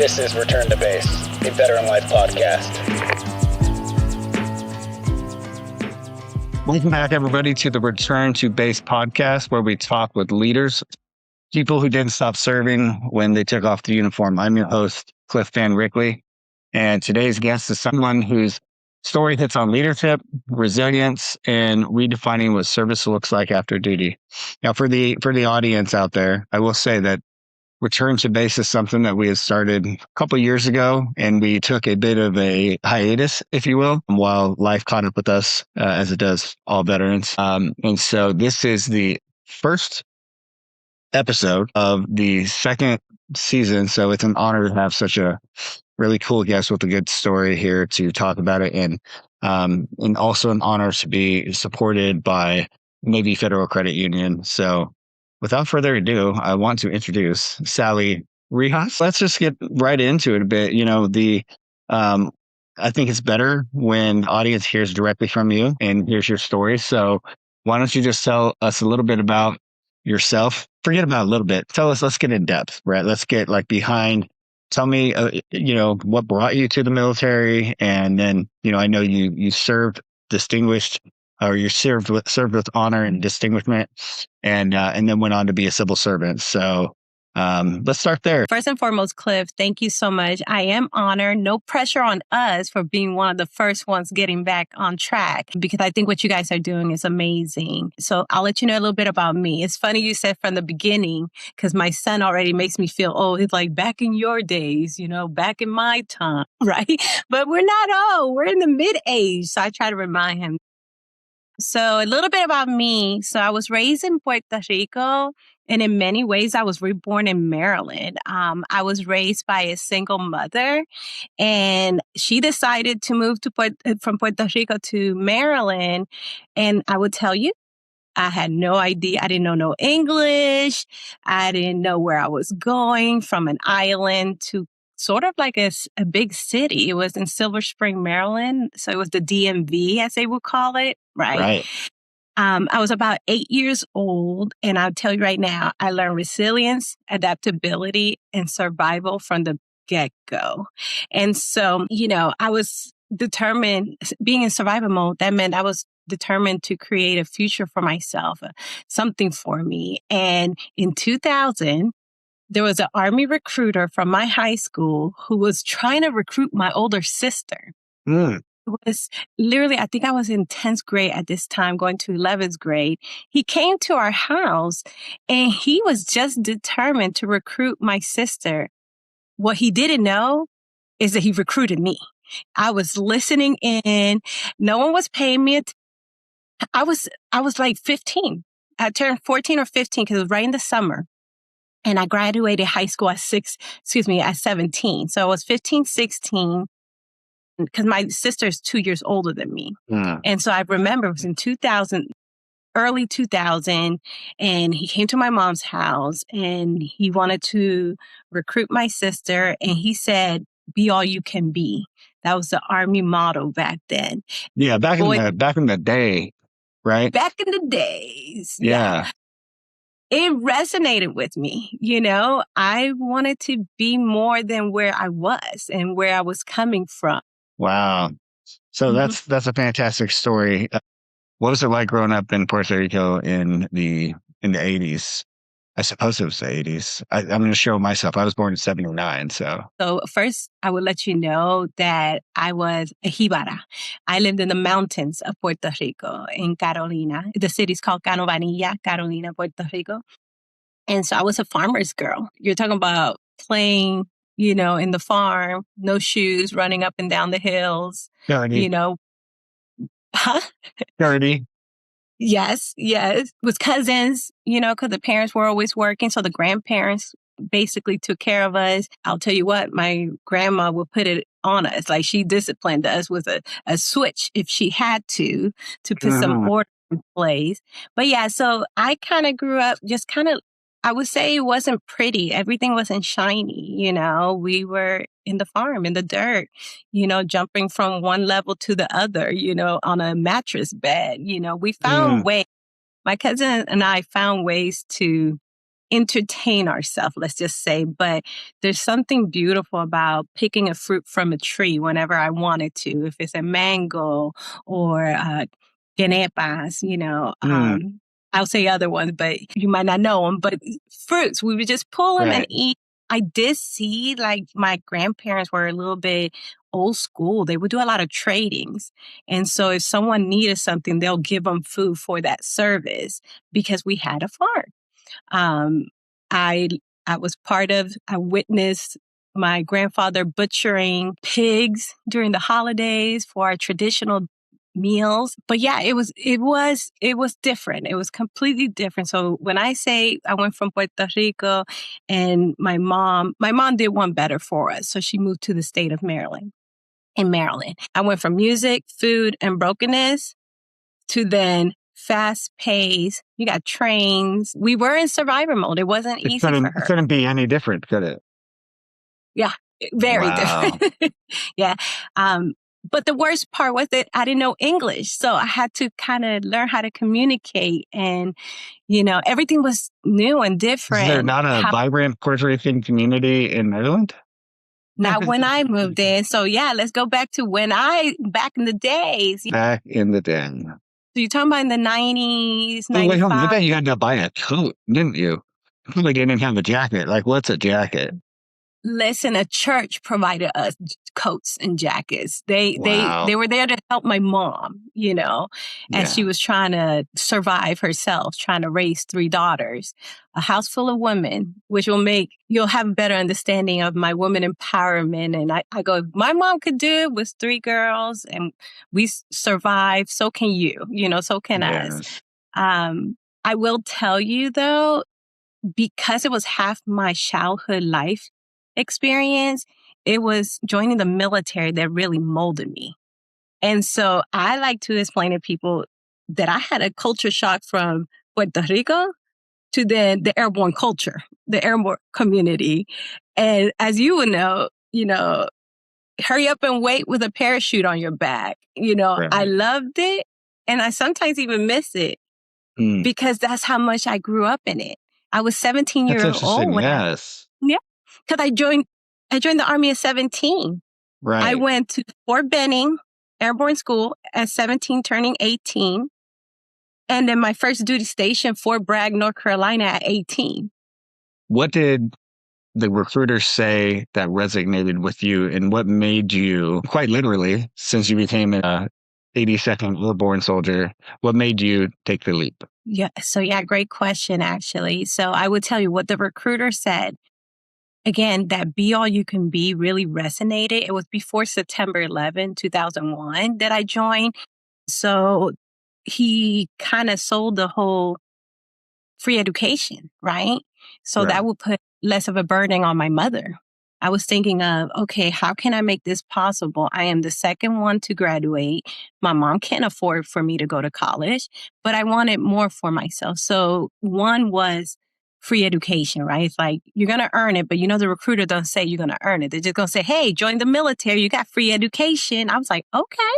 This is Return to Base, a Veteran Life podcast. Welcome back, everybody, to the Return to Base podcast, where we talk with leaders, people who didn't stop serving when they took off the uniform. I'm your host, Cliff Van Rickley, and today's guest is someone whose story hits on leadership, resilience, and redefining what service looks like after duty. Now, for the audience out there, I will say that Return to Base is something that we had started a couple of years ago, and we took a bit of a hiatus, if you will, while life caught up with us, as it does all veterans. And so this is the first episode of the second season. So it's an honor to have such a really cool guest with a good story here to talk about it, and also an honor to be supported by Navy Federal Credit Union. So without further ado, I want to introduce Sally Rejas. Let's just get right into it a bit. You know, I think it's better when the audience hears directly from you and hears your story. So why don't you just tell us a little bit about yourself? Forget about a little bit. Tell us, let's get in depth, right? Let's get behind. Tell me, what brought you to the military. And then, I know you served distinguished, or you served with honor and distinguishment, and then went on to be a civil servant. So let's start there. First and foremost, Cliff, thank you so much. I am honored. No pressure on us for being one of the first ones getting back on track, because I think what you guys are doing is amazing. So I'll let you know a little bit about me. It's funny you said from the beginning, because my son already makes me feel old. He's like, back in your days, back in my time, right? But we're not old. We're in the mid-age. So I try to remind him. So a little bit about me. So I was raised in Puerto Rico, and in many ways, I was reborn in Maryland. I was raised by a single mother, and she decided to move from Puerto Rico to Maryland. And I would tell you, I had no idea. I didn't know no English. I didn't know where I was going, from an island to sort of like a big city. It was in Silver Spring, Maryland. So it was the DMV, as they would call it, right? Right. I was about 8 years old, and I'll tell you right now, I learned resilience, adaptability, and survival from the get-go. And so, I was determined, being in survival mode, that meant I was determined to create a future for myself, something for me. And in 2000, there was an Army recruiter from my high school who was trying to recruit my older sister. Mm. It was literally, I think I was in 10th grade at this time, going to 11th grade. He came to our house, and he was just determined to recruit my sister. What he didn't know is that he recruited me. I was listening in. No one was paying me attention. I was like 15. I turned 14 or 15 because it was right in the summer. And I graduated high school at 17. So I was 15, 16, because my sister is 2 years older than me. Mm. And so I remember it was in 2000, early 2000, and he came to my mom's house, and he wanted to recruit my sister. And he said, be all you can be. That was the Army motto back then. Yeah, back in the day, right? Back in the days. Yeah. It resonated with me. I wanted to be more than where I was and where I was coming from. Wow. So that's a fantastic story. What was it like growing up in Puerto Rico in the 80s? I suppose it was the 80s. I'm going to show myself. I was born in 79. So first, I would let you know that I was a Jibara. I lived in the mountains of Puerto Rico, in Carolina. The city's called Canovanilla, Carolina, Puerto Rico. And so I was a farmer's girl. You're talking about playing, in the farm, no shoes, running up and down the hills. Dirty. Huh? Dirty. Yes. With cousins, because the parents were always working. So the grandparents basically took care of us. I'll tell you what, my grandma would put it on us. Like, she disciplined us with a switch if she had to put some order in place. But yeah, so I kind of grew up just I would say it wasn't pretty. Everything wasn't shiny. We were in the farm, in the dirt, jumping from one level to the other, on a mattress bed. We found ways. My cousin and I found ways to entertain ourselves, let's just say. But there's something beautiful about picking a fruit from a tree whenever I wanted to. If it's a mango or guinepas, I'll say other ones, but you might not know them. But fruits, we would just pull them and Right. eat. I did see like my grandparents were a little bit old school. They would do a lot of tradings. And so if someone needed something, they'll give them food for that service because we had a farm. Um, I I witnessed my grandfather butchering pigs during the holidays for our traditional meals. But yeah, it was different. It was completely different. So when I say I went from Puerto Rico and my mom did one better for us. So she moved to the state of Maryland. In Maryland, I went from music, food, and brokenness to then fast pace. You got trains. We were in survivor mode. It wasn't It easy for couldn't, her. couldn't be any different, could it? Yeah, very Wow. different. Yeah. But the worst part was that I didn't know English. So I had to kind of learn how to communicate. And, everything was new and Is there different. not a vibrant Puerto Rican community in Maryland? Not when I moved in. So yeah, let's go back to back in the days. Back in the day. So you're talking about in the 90s, Oh, wait, hold on. I 95. bet you had to buy a coat, didn't you? Like you didn't have a jacket. Like, what's a jacket? Listen, a church provided us coats and jackets. They Wow. they were there to help my mom, as she Yeah. was trying to survive herself, trying to raise 3 daughters, a house full of women, which you'll have a better understanding of my woman empowerment. And I go, if my mom could do it with 3 girls and we survived, so can you, so can us. Yes. I will tell you though, because it was half my childhood life experience, it was joining the military that really molded me. And so I like to explain to people that I had a culture shock from Puerto Rico to then the airborne culture, the airborne community. And as you would know, hurry up and wait with a parachute on your back. I Right. loved it. And I sometimes even miss it because that's how much I grew up in it. I was 17 That's years interesting. old when Yes. because I joined the Army at 17. I Right. went to Fort Benning Airborne School at 17, turning 18. And then my first duty station, Fort Bragg, North Carolina at 18. What did the recruiters say that resonated with you, and what made you, quite literally, since you became a 82nd Airborne soldier, what made you take the leap? Yeah. So yeah, great question, actually. So I would tell you what the recruiter said. Again, that be all you can be really resonated. It was before September 11, 2001 that I joined. So he kind of sold the whole free education, right? So Right. that would put less of a burden on my mother. I was thinking of, okay, how can I make this possible? I am the second one to graduate. My mom can't afford for me to go to college, but I wanted more for myself. So one was free education, right? It's like, you're going to earn it, but the recruiter doesn't say you're going to earn it. They're just going to say, hey, join the military. You got free education. I was like, okay.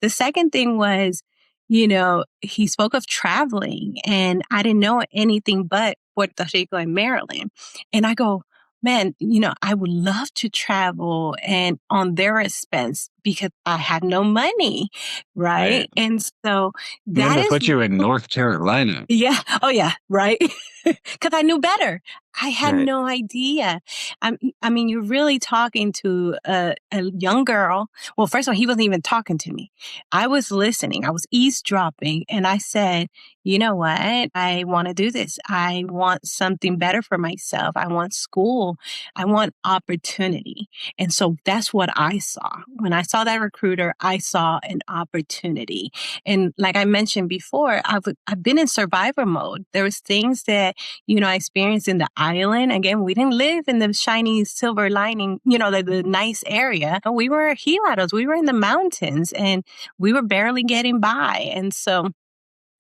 The second thing was, he spoke of traveling and I didn't know anything but Puerto Rico and Maryland. And I go, man, I would love to travel and on their expense because I had no money. Right. Right. And so And then that they is, put you in North Carolina. yeah. Oh, yeah. Right. Because I knew better. I had Right. no idea. I mean, you're really talking to a young girl. Well, first of all, he wasn't even talking to me. I was listening. I was eavesdropping. And I said, you know what? I want to do this. I want something better for myself. I want school. I want opportunity. And so that's what I saw. When I saw that recruiter, I saw an opportunity. And like I mentioned before, I've been in survivor mode. There was things that, I experienced in the island. Again, we didn't live in the shiny silver lining, the nice area. We were heelados. We were in the mountains and we were barely getting by. And so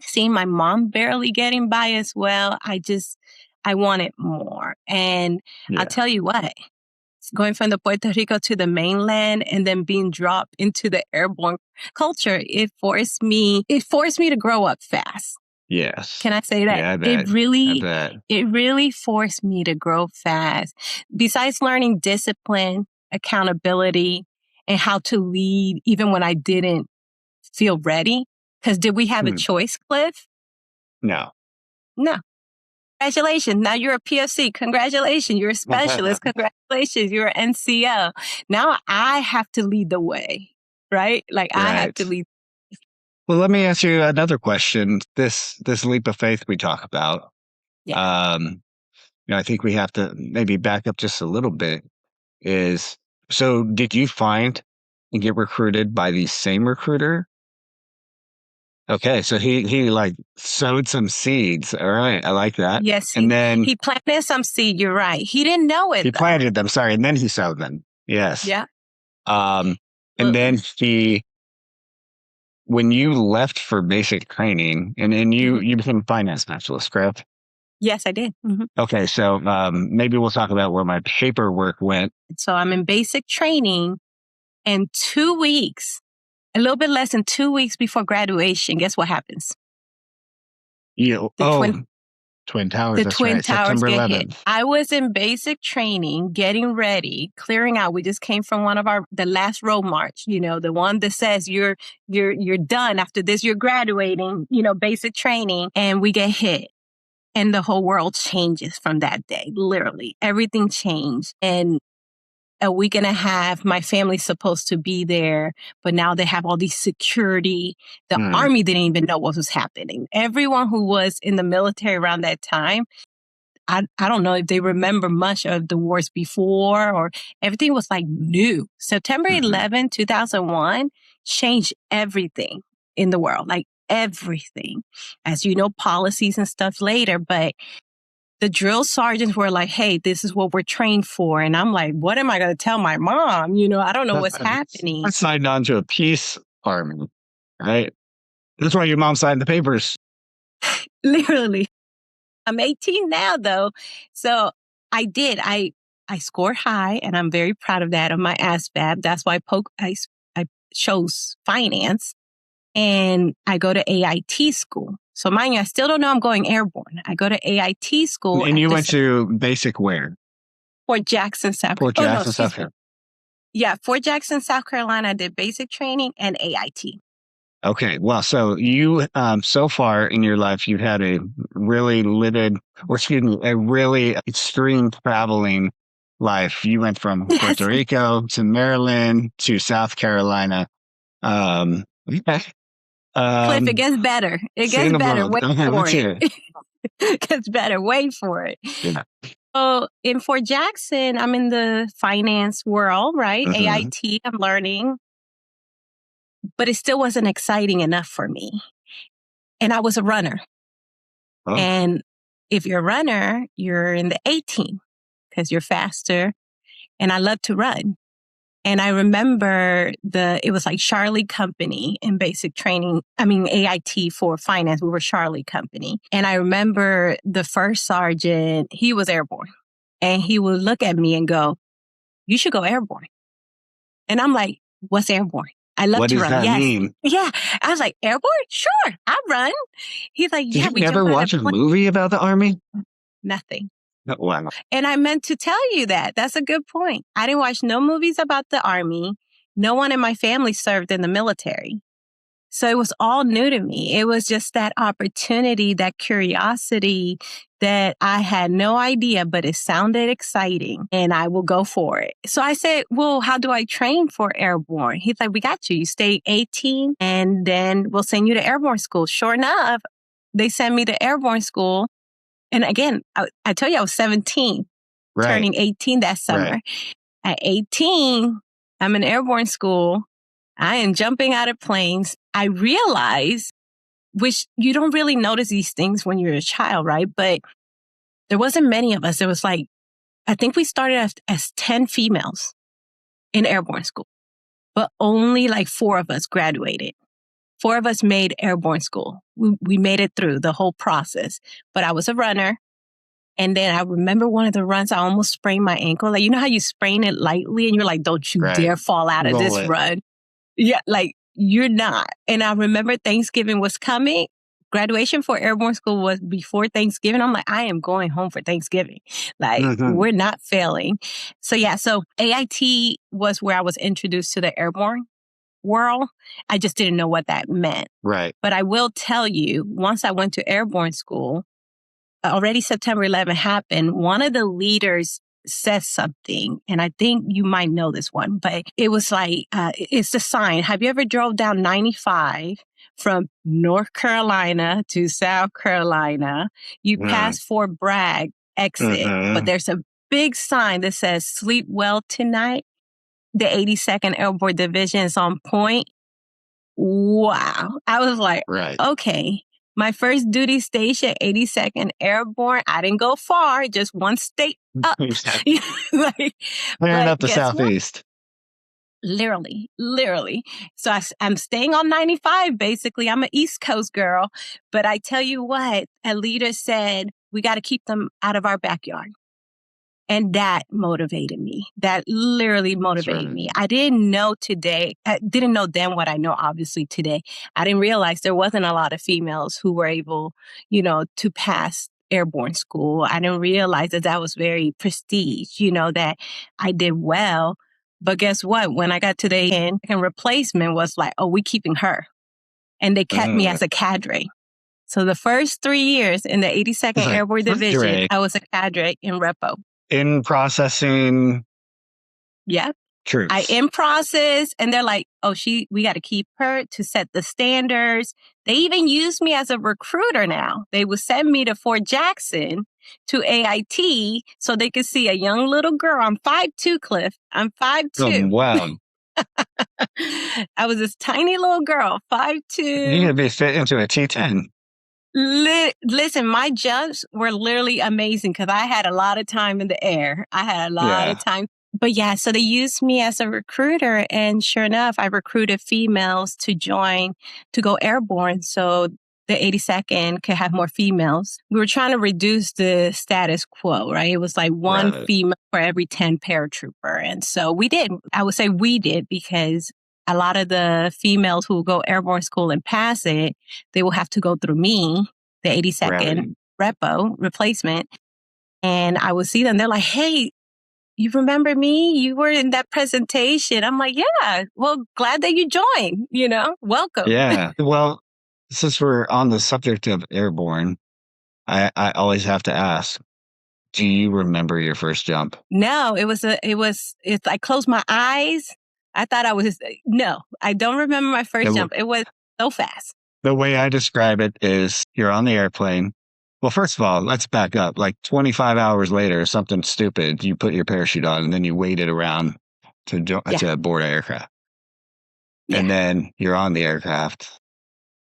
seeing my mom barely getting by as well, I wanted more. And I'll Yeah. tell you what, going from the Puerto Rico to the mainland and then being dropped into the airborne culture, it forced me to grow up fast. Yes. Can I say that? Yeah, I bet. It really forced me to grow fast. Besides learning discipline, accountability, and how to lead even when I didn't feel ready. Because did we have a choice, Cliff? No. No. Congratulations. Now you're a PFC. Congratulations. You're a specialist. Congratulations. You're an NCO. Now I have to lead the way, right? Like I have to lead. Well, let me ask you another question. This leap of faith we talk about. Yeah. I think we have to maybe back up just a little bit. So did you find and get recruited by the same recruiter? Okay, so he like sowed some seeds. All right, I like that. Yes, and then he planted some seed. You're right. He didn't know it. He planted them. Sorry, and then he sowed them. Yes. Yeah. And then when you left for basic training, and you became a finance specialist, correct? Yes, I did. Mm-hmm. Okay, so maybe we'll talk about where my paperwork went. So I'm in basic training, and 2 weeks. A little bit less than 2 weeks before graduation, guess what happens? Twin Towers. The that's Twin right. Towers September get 11th. hit. I was in basic training, getting ready, clearing out. We just came from the last road march, the one that says you're done after this, you're graduating, basic training, and we get hit. And the whole world changes from that day. Literally, everything changed. And a week and a half, my family's supposed to be there, but now they have all these security. The army didn't even know what was happening. Everyone who was in the military around that time, I don't know if they remember much of the wars before, or everything was like new. September 11, 2001 changed everything in the world, like everything. As you know, policies and stuff later, but the drill sergeants were like, hey, this is what we're trained for. And I'm like, what am I going to tell my mom? I don't know what's happening. I signed on to a peace army, right? That's why your mom signed the papers. Literally. I'm 18 now, though. So I did. I scored high, and I'm very proud of that on my ASVAB. That's why I chose finance. And I go to AIT school. So mind you, I still don't know I'm going airborne. I go to AIT school. And you went to basic where? Fort Jackson, South Carolina. Fort Jackson, South Carolina. Yeah, Fort Jackson, South Carolina. I did basic training and AIT. Okay, well, so you, so far in your life, you've had a really a really extreme traveling life. You went from Puerto Rico to Maryland to South Carolina. Okay. Cliff, it gets better. It gets better. Wait for it. It gets better. Wait for it. Yeah. So in Fort Jackson, I'm in the finance world, right? AIT, I'm learning. But it still wasn't exciting enough for me. And I was a runner. Oh. And if you're a runner, you're in the A team because you're faster. And I love to run. And I remember it was like Charlie Company in basic training. I mean, AIT for finance, we were Charlie Company. And I remember the first sergeant, he was airborne. And he would look at me and go, you should go airborne. And I'm like, what's airborne? I love to run. What does that mean? Yeah. I was like, airborne? Sure, I'll run. He's like, yeah. Did you never watch a movie about the Army? Nothing. Oh, wow. And I meant to tell you that. That's a good point. I didn't watch no movies about the Army. No one in my family served in the military. So it was all new to me. It was just that opportunity, that curiosity that I had no idea, but it sounded exciting and I will go for it. So I said, well, how do I train for airborne? He's like, we got you. You stay 18 and then we'll send you to airborne school. Sure enough, they sent me to airborne school. And again, I tell you, I was 17, turning 18 that summer. Right. At 18, I'm in airborne school. I am jumping out of planes. I realized, which you don't really notice these things when you're a child, right? But there wasn't many of us. It was like, I think we started as 10 females in airborne school, but only like 4 of us graduated. 4 of us made airborne school. We made it through the whole process, but I was a runner. And then I remember one of the runs, I almost sprained my ankle. Like, you know how you sprain it lightly and you're like, don't you dare fall out of this run. Yeah, like you're not. And I remember Thanksgiving was coming, graduation for Airborne School was before Thanksgiving. I'm like, I am going home for Thanksgiving. Like, we're not failing. So AIT was where I was introduced to the airborne world. I just didn't know what that meant. Right. But I will tell you, once I went to Airborne School, already September 11 happened. One of the leaders said something, and I think you might know this one, but it was like, it's a sign. Have you ever drove down 95 from North Carolina to South Carolina? You pass Fort Bragg exit, but there's a big sign that says sleep well tonight. The 82nd Airborne Division is on point. Wow. I was like, okay. My first duty station, 82nd Airborne. I didn't go far, just one state up. Clearing up the Southeast. Literally. So I'm staying on 95, basically. I'm an East Coast girl. But I tell you what, a leader said, we got to keep them out of our backyard. And that motivated me. That literally motivated me. I didn't know today. I didn't know then what I know, obviously, today. I didn't realize there wasn't a lot of females who were able, to pass Airborne School. I didn't realize that was very prestige, that I did well. But guess what? When I got to the end, and replacement was like, oh, we keeping her. And they kept me as a cadre. So the first 3 years in the 82nd Airborne Division, I was a cadre in repo. In processing. Yep. Troops. I in process, and they're like, oh, we got to keep her to set the standards. They even use me as a recruiter now. They would send me to Fort Jackson to AIT so they could see a young little girl. I'm 5'2", Cliff. I'm 5'2". Oh, wow. I was this tiny little girl, 5'2". You could be fit into a T-10. Listen, my jumps were literally amazing because I had a lot of time in the air. I had a lot of time. But so they used me as a recruiter. And sure enough, I recruited females to go airborne. So the 82nd could have more females. We were trying to reduce the status quo, right? It was like one female for every 10 paratrooper. And so we did. I would say we did because a lot of the females who will go Airborne School and pass it, they will have to go through me, the 82nd repo replacement. And I would see them. They're like, hey, you remember me? You were in that presentation. I'm like, yeah, well, glad that you joined, welcome. Yeah. Well, since we're on the subject of airborne, I always have to ask, do you remember your first jump? No, I closed my eyes. I thought no, I don't remember my first jump. It was so fast. The way I describe it is you're on the airplane. Well, first of all, let's back up. Like 25 hours later, something stupid, you put your parachute on and then you waited around to board an aircraft. Yeah. And then you're on the aircraft.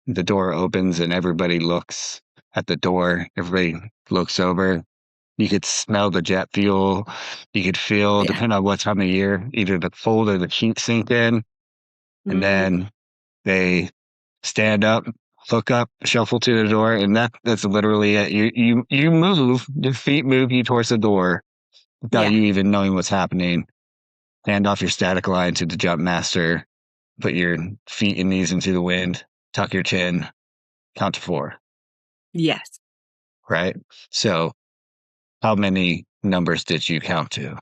The door opens and everybody looks at the door. Everybody looks over. You could smell the jet fuel. You could feel, depending on what time of year, either the fold or the heat sink in. And then they stand up, look up, shuffle to the door, and that's literally it. You move, your feet move you towards the door without you even knowing what's happening. Hand off your static line to the jump master, put your feet and knees into the wind, tuck your chin, count to 4. Yes. Right? So how many numbers did you count to?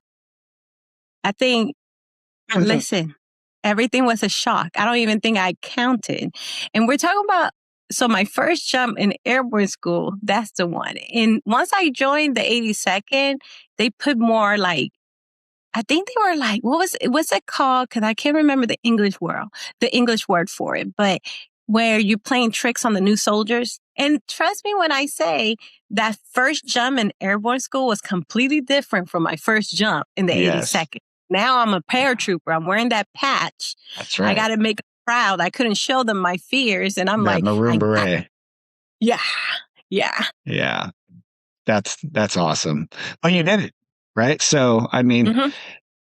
I think, listen, everything was a shock. I don't even think I counted. And we're talking about, so my first jump in Airborne School, that's the one. And once I joined the 82nd, they put more like, I think they were like, what's it called? Because I can't remember the English word for it, but where you're playing tricks on the new soldiers. And trust me when I say that first jump in Airborne School was completely different from my first jump in the 82nd. Now I'm a paratrooper. I'm wearing that patch. That's right. I got to make them proud. I couldn't show them my fears. And I'm that maroon beret. Yeah. Yeah. That's awesome. Oh, you did it. Right. So, I mean,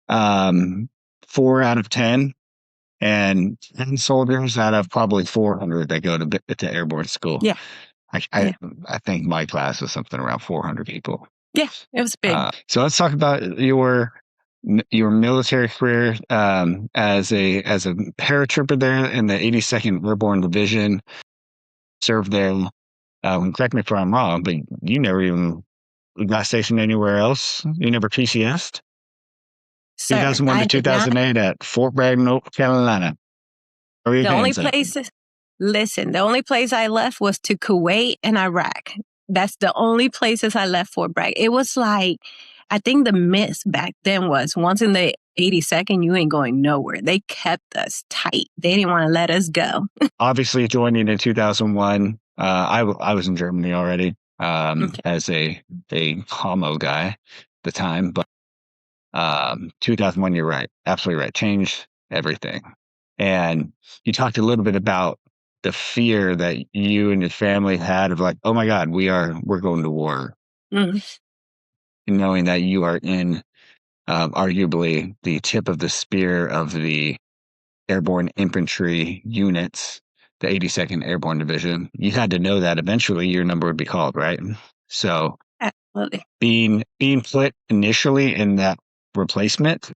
4 out of 10 and 10 soldiers out of probably 400 that go to Airborne School. Yeah. I think my class was something around 400 people. Yeah. It was big. So let's talk about your military career as a paratrooper there in the 82nd Airborne Division. Served there Correct me if I'm wrong, but you never even got stationed anywhere else. You never PCS'd? Sir, 2001 to I did not. 2008 at Fort Bragg, North Carolina. Throw your The only hands up. places, listen, the only place I left was to Kuwait and Iraq. That's the only places I left Fort Bragg. It was like, I think the myth back then was once in the 82nd, you ain't going nowhere. They kept us tight. They didn't want to let us go. Obviously, joining in 2001, I was in Germany already Okay. as a homo guy at the time, but 2001, you're right, absolutely right, changed everything. And you talked a little bit about the fear that you and your family had of like, oh my God, we're going to war, Mm. knowing that you are in arguably the tip of the spear of the airborne infantry units, the 82nd Airborne Division. You had to know that eventually your number would be called, right? So Absolutely. being put initially in that replacement,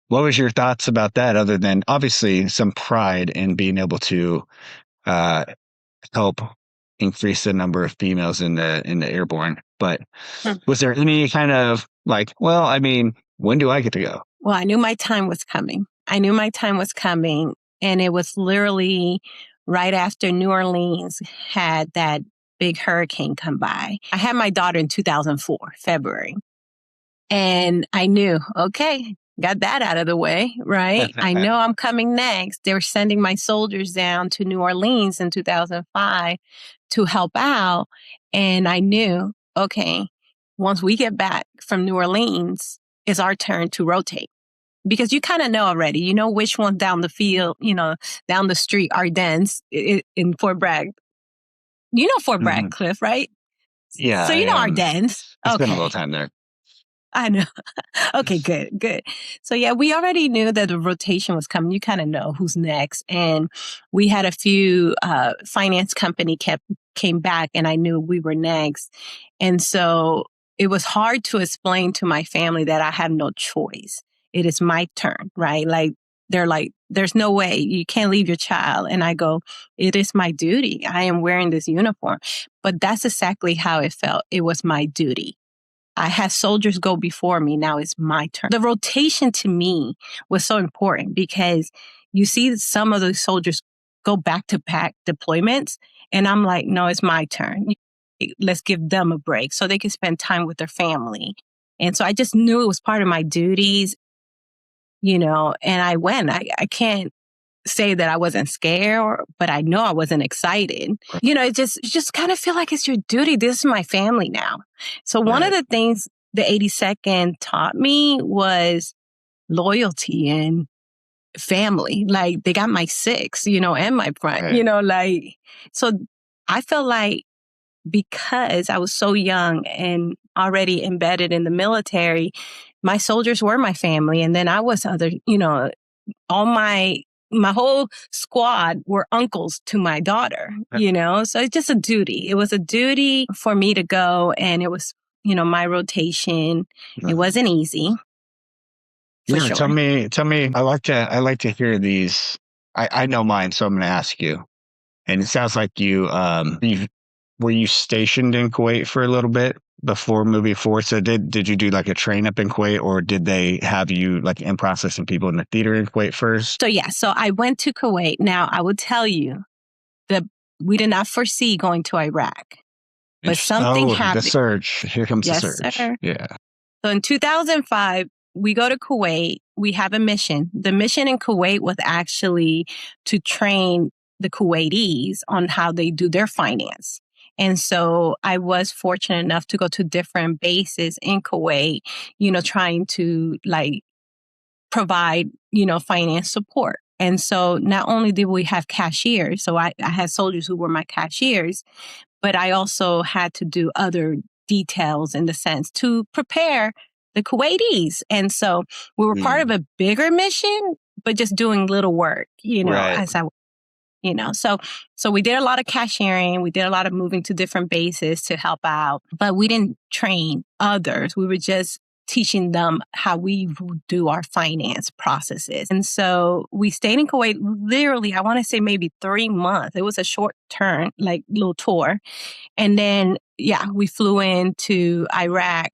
what was your thoughts about that, other than obviously some pride in being able to help increase the number of females in the airborne? But Mm. was there any kind of like, well, I mean, when do I get to go? Well, I knew my time was coming. And it was literally right after New Orleans had that big hurricane come by. I had my daughter in 2004, February. And I knew, okay, got that out of the way, right? I know I'm coming next. They were sending my soldiers down to New Orleans in 2005 to help out. And I knew, okay, once we get back from New Orleans, it's our turn to rotate. Because you kind of know already, you know which one down the field, down the street, Ardennes in Fort Bragg. You know Fort Bragg, Cliff, right? Yeah, So you know Ardennes. I spent a little Okay. time there. I know. Okay, good. So yeah, we already knew that the rotation was coming. You kind of know who's next. And we had a few finance company came back and I knew we were next. And so it was hard to explain to my family that I have no choice. It is my turn, right? Like they're like, there's no way you can't leave your child. And I go, it is my duty. I am wearing this uniform. But that's exactly how it felt. It was my duty. I had soldiers go before me. Now it's my turn. The rotation to me was so important because you see some of those soldiers go back to back deployments. And I'm like, no, it's my turn. Let's give them a break so they can spend time with their family. And so I just knew it was part of my duties, and I went. I can't say that I wasn't scared, but I know I wasn't excited. It just kind of feel like it's your duty. This is my family now. So one of the things the 82nd taught me was loyalty and family. Like they got my six, and my front, so I felt like because I was so young and already embedded in the military, my soldiers were my family. And then I was all my whole squad were uncles to my daughter, so it's just a duty. It was a duty for me to go. And it was, my rotation. It wasn't easy. For sure. Tell me. I like to hear these. I know mine, so I'm going to ask you. And it sounds like were you stationed in Kuwait for a little bit before moving forward? So did you do like a train up in Kuwait, or did they have you like in processing people in the theater in Kuwait first? So I went to Kuwait. Now I would tell you that we did not foresee going to Iraq, but something happened. The surge. Here comes the surge. Sir. Yeah. So in 2005, we go to Kuwait. We have a mission. The mission in Kuwait was actually to train the Kuwaitis on how they do their finance. And so I was fortunate enough to go to different bases in Kuwait, trying to provide, finance support. And so not only did we have cashiers, so I had soldiers who were my cashiers, but I also had to do other details in the sense to prepare the Kuwaitis. And so we were part of a bigger mission, but just doing little work, as I so we did a lot of cashiering. We did a lot of moving to different bases to help out, but we didn't train others. We were just teaching them how we do our finance processes. And so we stayed in Kuwait literally, I want to say maybe 3 months. It was a short turn, like little tour. And then, we flew into Iraq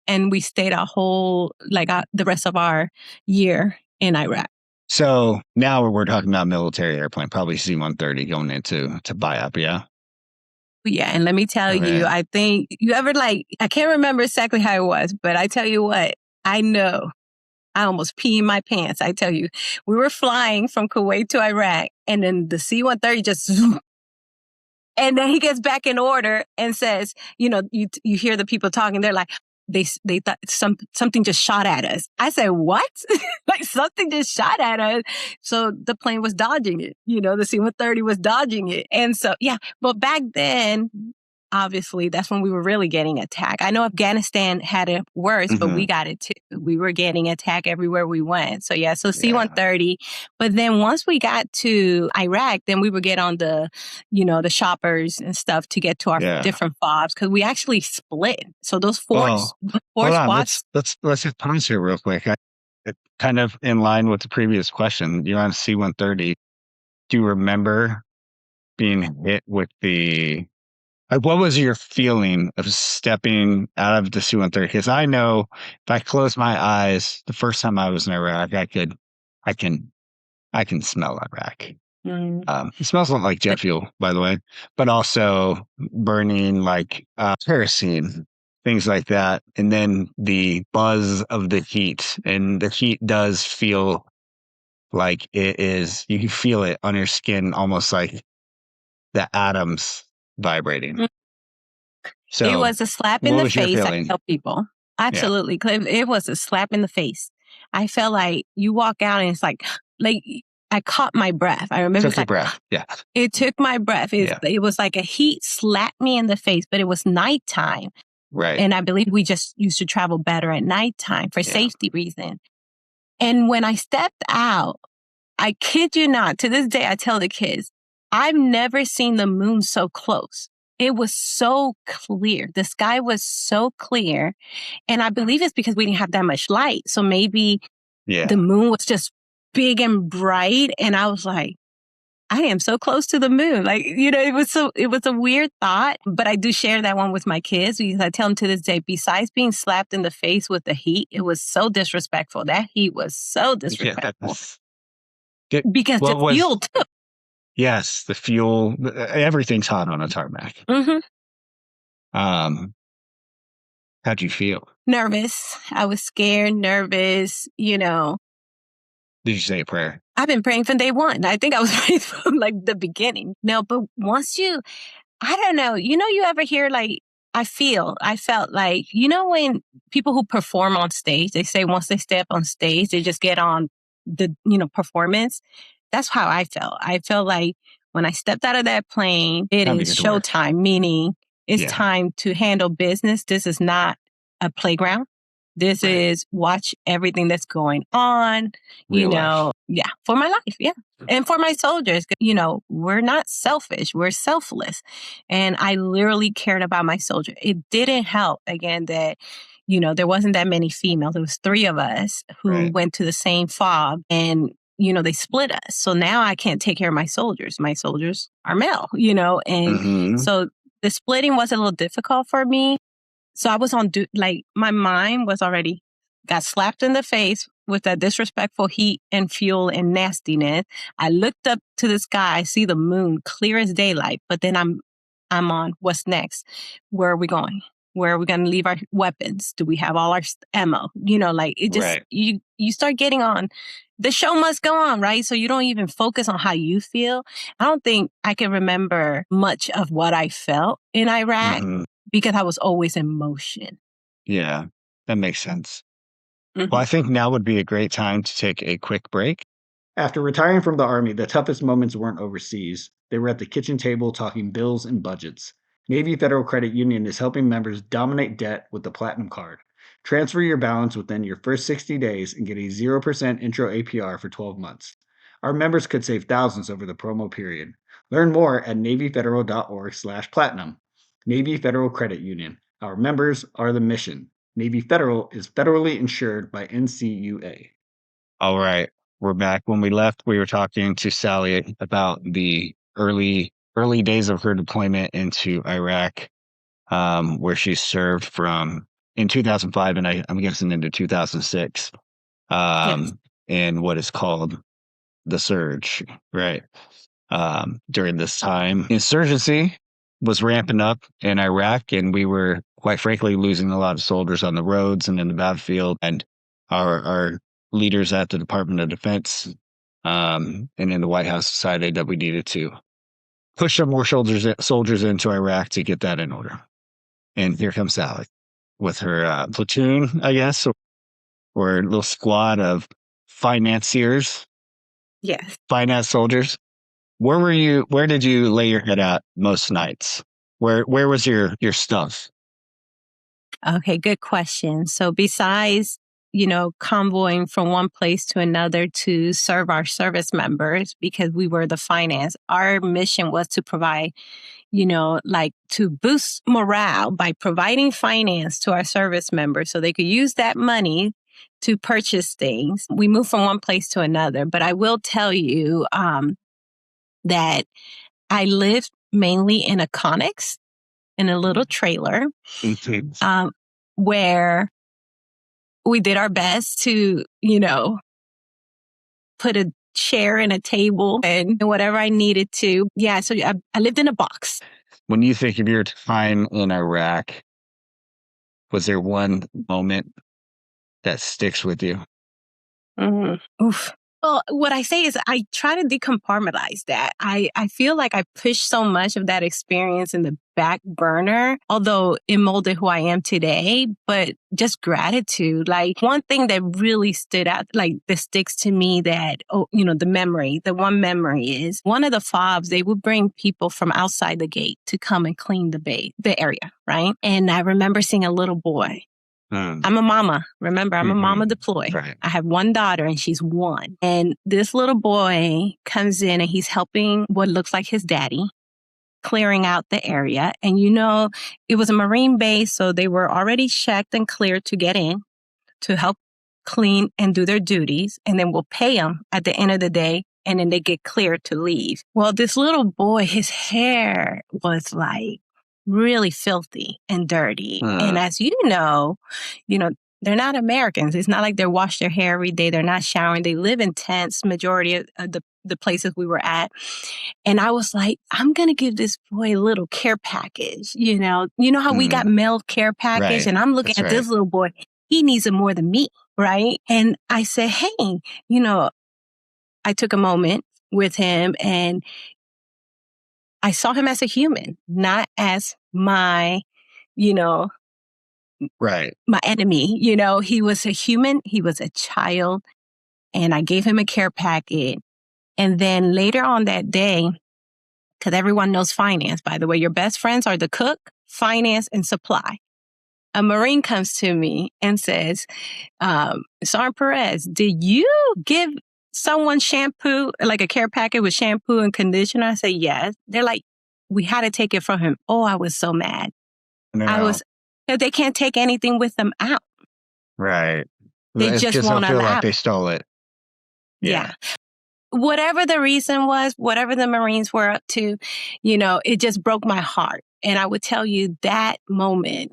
and we stayed the rest of our year in Iraq. So now we're talking about military airplane, probably C-130 going into BIAP, yeah? Yeah, and let me tell you, I think you ever I can't remember exactly how it was, but I tell you what, I know I almost peed my pants. I tell you, we were flying from Kuwait to Iraq, and then the C-130 just zoom, and then he gets back in order and says, you hear the people talking, they're like, they thought something just shot at us. I said, what? Like something just shot at us. So the plane was dodging it. The C-130 was dodging it. And so, but back then, obviously, that's when we were really getting attacked. I know Afghanistan had it worse, but we got it too. We were getting attacked everywhere we went. So so C-130. But then once we got to Iraq, then we would get on the shoppers and stuff to get to our different FOBs, because we actually split. So those four spots. Let's just pause here real quick. Kind of in line with the previous question. You're on C-130. Do you remember being hit with what was your feeling of stepping out of the C-130? Because I know if I close my eyes, the first time I was in Iraq, I can smell Iraq. It smells like jet fuel, by the way, but also burning kerosene, things like that. And then the buzz of the heat, and the heat does feel like it is, you can feel it on your skin, almost like the atoms vibrating. So it was a slap in the face. I tell people, absolutely, Cliff. It was a slap in the face. I felt like you walk out and it's like I caught my breath. I remember took your breath. Yeah, it took my breath. It was like a heat slapped me in the face, but it was nighttime. Right. And I believe we just used to travel better at nighttime for safety reasons. And when I stepped out, I kid you not, to this day, I tell the kids, I've never seen the moon so close. It was so clear. The sky was so clear. And I believe it's because we didn't have that much light. So maybe the moon was just big and bright. And I was like, I am so close to the moon. It was a weird thought, but I do share that one with my kids, because I tell them to this day, besides being slapped in the face with the heat, it was so disrespectful. That heat was so disrespectful. Because the fuel too. Yes, the fuel, everything's hot on a tarmac. How'd you feel? Nervous. I was scared, nervous, Did you say a prayer? I've been praying from day one. I think I was praying from the beginning. No, but once I don't know, you ever hear I felt like, when people who perform on stage, they say once they step on stage, they just get on the, performance. That's how I felt. I felt like when I stepped out of that plane, it is showtime, meaning it's time to handle business. This is not a playground. This is watch everything that's going on, for my life. And for my soldiers, we're not selfish. We're selfless. And I literally cared about my soldier. It didn't help, again, that, there wasn't that many females. There was 3 of us who went to the same FOB, and, they split us. So now I can't take care of my soldiers. My soldiers are male, and so the splitting was a little difficult for me. So I was my mind was already got slapped in the face with that disrespectful heat and fuel and nastiness. I looked up to the sky, see the moon clear as daylight, but then I'm on what's next? Where are we going? Where are we going to leave our weapons? Do we have all our ammo? It just, you start getting on. The show must go on, right? So you don't even focus on how you feel. I don't think I can remember much of what I felt in Iraq. Because I was always in motion. Yeah, that makes sense. Well, I think now would be a great time to take a quick break. After retiring from the Army, the toughest moments weren't overseas. They were at the kitchen table talking bills and budgets. Navy Federal Credit Union is helping members dominate debt with the Platinum Card. Transfer your balance within your first 60 days and get a 0% intro APR for 12 months. Our members could save thousands over the promo period. Learn more at NavyFederal.org/platinum. Navy Federal Credit Union. Our members are the mission. Navy Federal is federally insured by NCUA. All right. We're back. When we left, we were talking to Sally about the early days of her deployment into Iraq, where she served from in 2005 and I'm guessing into 2006, Yes. in what is called the Surge, right? During this time, insurgency was ramping up in Iraq, and we were, quite frankly, losing a lot of soldiers on the roads and in the battlefield. And our leaders at the Department of Defense and in the White House decided that we needed to push some more soldiers into Iraq to get that in order. And here comes Sally with her platoon, I guess, or a little squad of financiers, Yes. finance soldiers. Where did you lay your head at most nights? Where was your stuff? Okay, good question. So besides, convoying from one place to another to serve our service members, because we were the finance, our mission was to provide, to boost morale by providing finance to our service members so they could use that money to purchase things. We moved from one place to another, but I will tell you that I lived mainly in a Connex, in a little trailer, where we did our best to, put a chair and a table and whatever I needed to. Yeah, so I lived in a box. When you think of your time in Iraq, was there one moment that sticks with you? Oof. Well, what I say is I try to decompartmentalize that. I feel like I pushed so much of that experience in the back burner, although it molded who I am today, but just gratitude. Like one thing that really stood out, like that sticks to me that, the one memory is one of the FOBs, they would bring people from outside the gate to come and clean the area, right? And I remember seeing a little boy. I'm a mama. Remember, I'm a mama deployed. Right. I have one daughter and she's 1. And this little boy comes in and he's helping what looks like his daddy clearing out the area. And it was a Marine base, so they were already checked and cleared to get in to help clean and do their duties. And then we'll pay them at the end of the day. And then they get cleared to leave. Well, this little boy, his hair was like really filthy and dirty. And as you know, they're not Americans. It's not like they wash their hair every day. They're not showering. They live in tents, majority of the places we were at. And I was like, I'm going to give this boy a little care package. You know how we got mail care package? Right. And I'm looking That's at this little boy. He needs it more than me. Right. And I said, hey, I took a moment with him and I saw him as a human, not as my, Right. my enemy. He was a human. He was a child. And I gave him a care packet. And then later on that day, because everyone knows finance, by the way, your best friends are the cook, finance, and supply. A Marine comes to me and says, Sergeant Perez, did you give someone shampoo, like a care packet with shampoo and conditioner? I say, yes. They're like, we had to take it from him. Oh, I was so mad. They can't take anything with them out. Right. They just won't feel allow. like they stole it. Yeah. Whatever the reason was, whatever the Marines were up to, it just broke my heart. And I would tell you that moment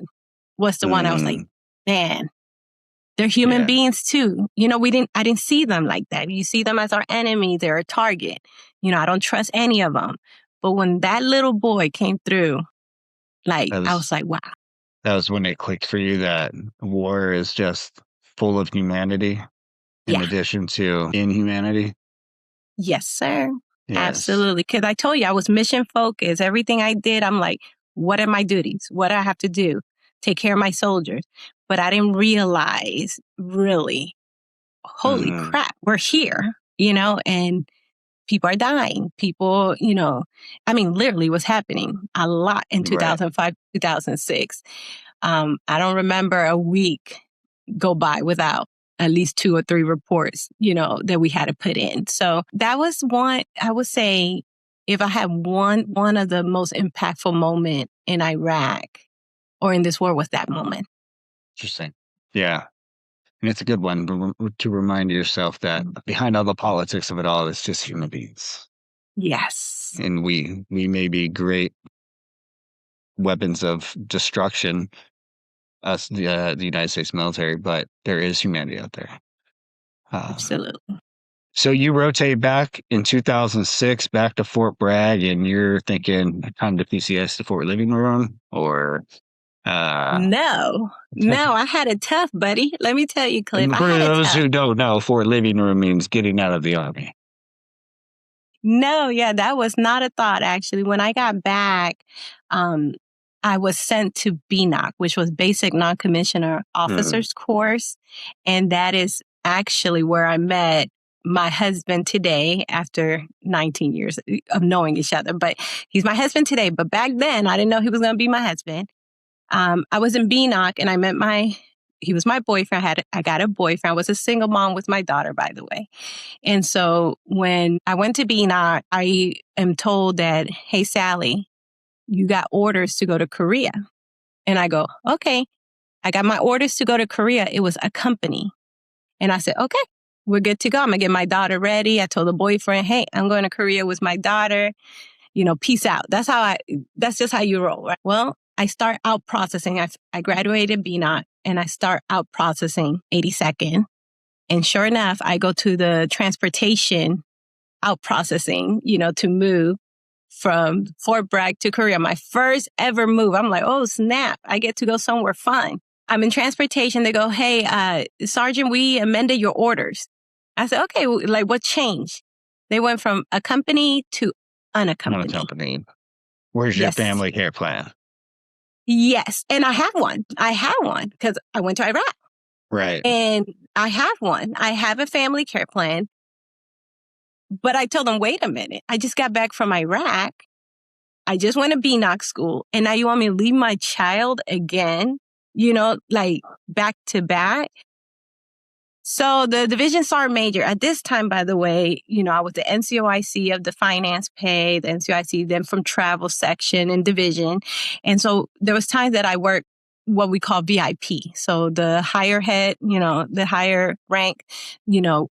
was the one I was like, man, they're human beings too. I didn't see them like that. You see them as our enemy. They're a target. I don't trust any of them. But when that little boy came through, I was like, wow. That was when it clicked for you that war is just full of humanity in addition to inhumanity. Yes, sir. Yes. Absolutely. Because I told you I was mission focused. Everything I did, I'm like, what are my duties? What do I have to do? Take care of my soldiers. But I didn't realize really, holy crap, we're here, and people are dying. People, literally what's happening a lot in 2005, 2006. I don't remember a week go by without at least 2 or 3 reports, that we had to put in. So that was one, I would say, if I had one of the most impactful moment in Iraq or in this war was that moment. Interesting. Yeah. And it's a good one to remind yourself that behind all the politics of it all, it's just human beings. Yes. And we may be great weapons of destruction, us, the United States military, but there is humanity out there. Absolutely. So you rotate back in 2006 back to Fort Bragg, and you're thinking kind of PCS to Fort Living Room, or No, I had it tough, buddy. Let me tell you, Cliff, I for had it those tough. who don't know, Fort Living Room means getting out of the Army. No, yeah, that was not a thought, actually. When I got back, I was sent to BNOC, which was Basic Non-Commissioner Officers Course. And that is actually where I met my husband today after 19 years of knowing each other. But he's my husband today. But back then, I didn't know he was going to be my husband. I was in BNOC and I met he was my boyfriend. I got a boyfriend. I was a single mom with my daughter, by the way. And so when I went to BNOC, I am told that, hey, Sally, you got orders to go to Korea. And I go, okay. I got my orders to go to Korea. It was a company. And I said, okay, we're good to go. I'm going to get my daughter ready. I told the boyfriend, hey, I'm going to Korea with my daughter. Peace out. That's just how you roll, right? Well, I start out processing. I graduated BNOC and I start out processing 82nd. And sure enough, I go to the transportation out processing, to move from Fort Bragg to Korea. My first ever move. I'm like, oh, snap. I get to go somewhere fun. I'm in transportation. They go, hey, Sergeant, we amended your orders. I said, okay, like what changed? They went from a company to unaccompanied. Unaccompanied. Where's your Yes. family care plan? Yes. And I have one. Because I went to Iraq. Right. And I have one. I have a family care plan. But I told them, wait a minute. I just got back from Iraq. I just went to BNOC school. And now you want me to leave my child again, like back to back? So the Division Sergeant Major at this time, by the way, I was the NCOIC of the finance pay, the NCOIC, then from travel section and division. And so there was times that I worked what we call VIP. So the higher head, the higher rank,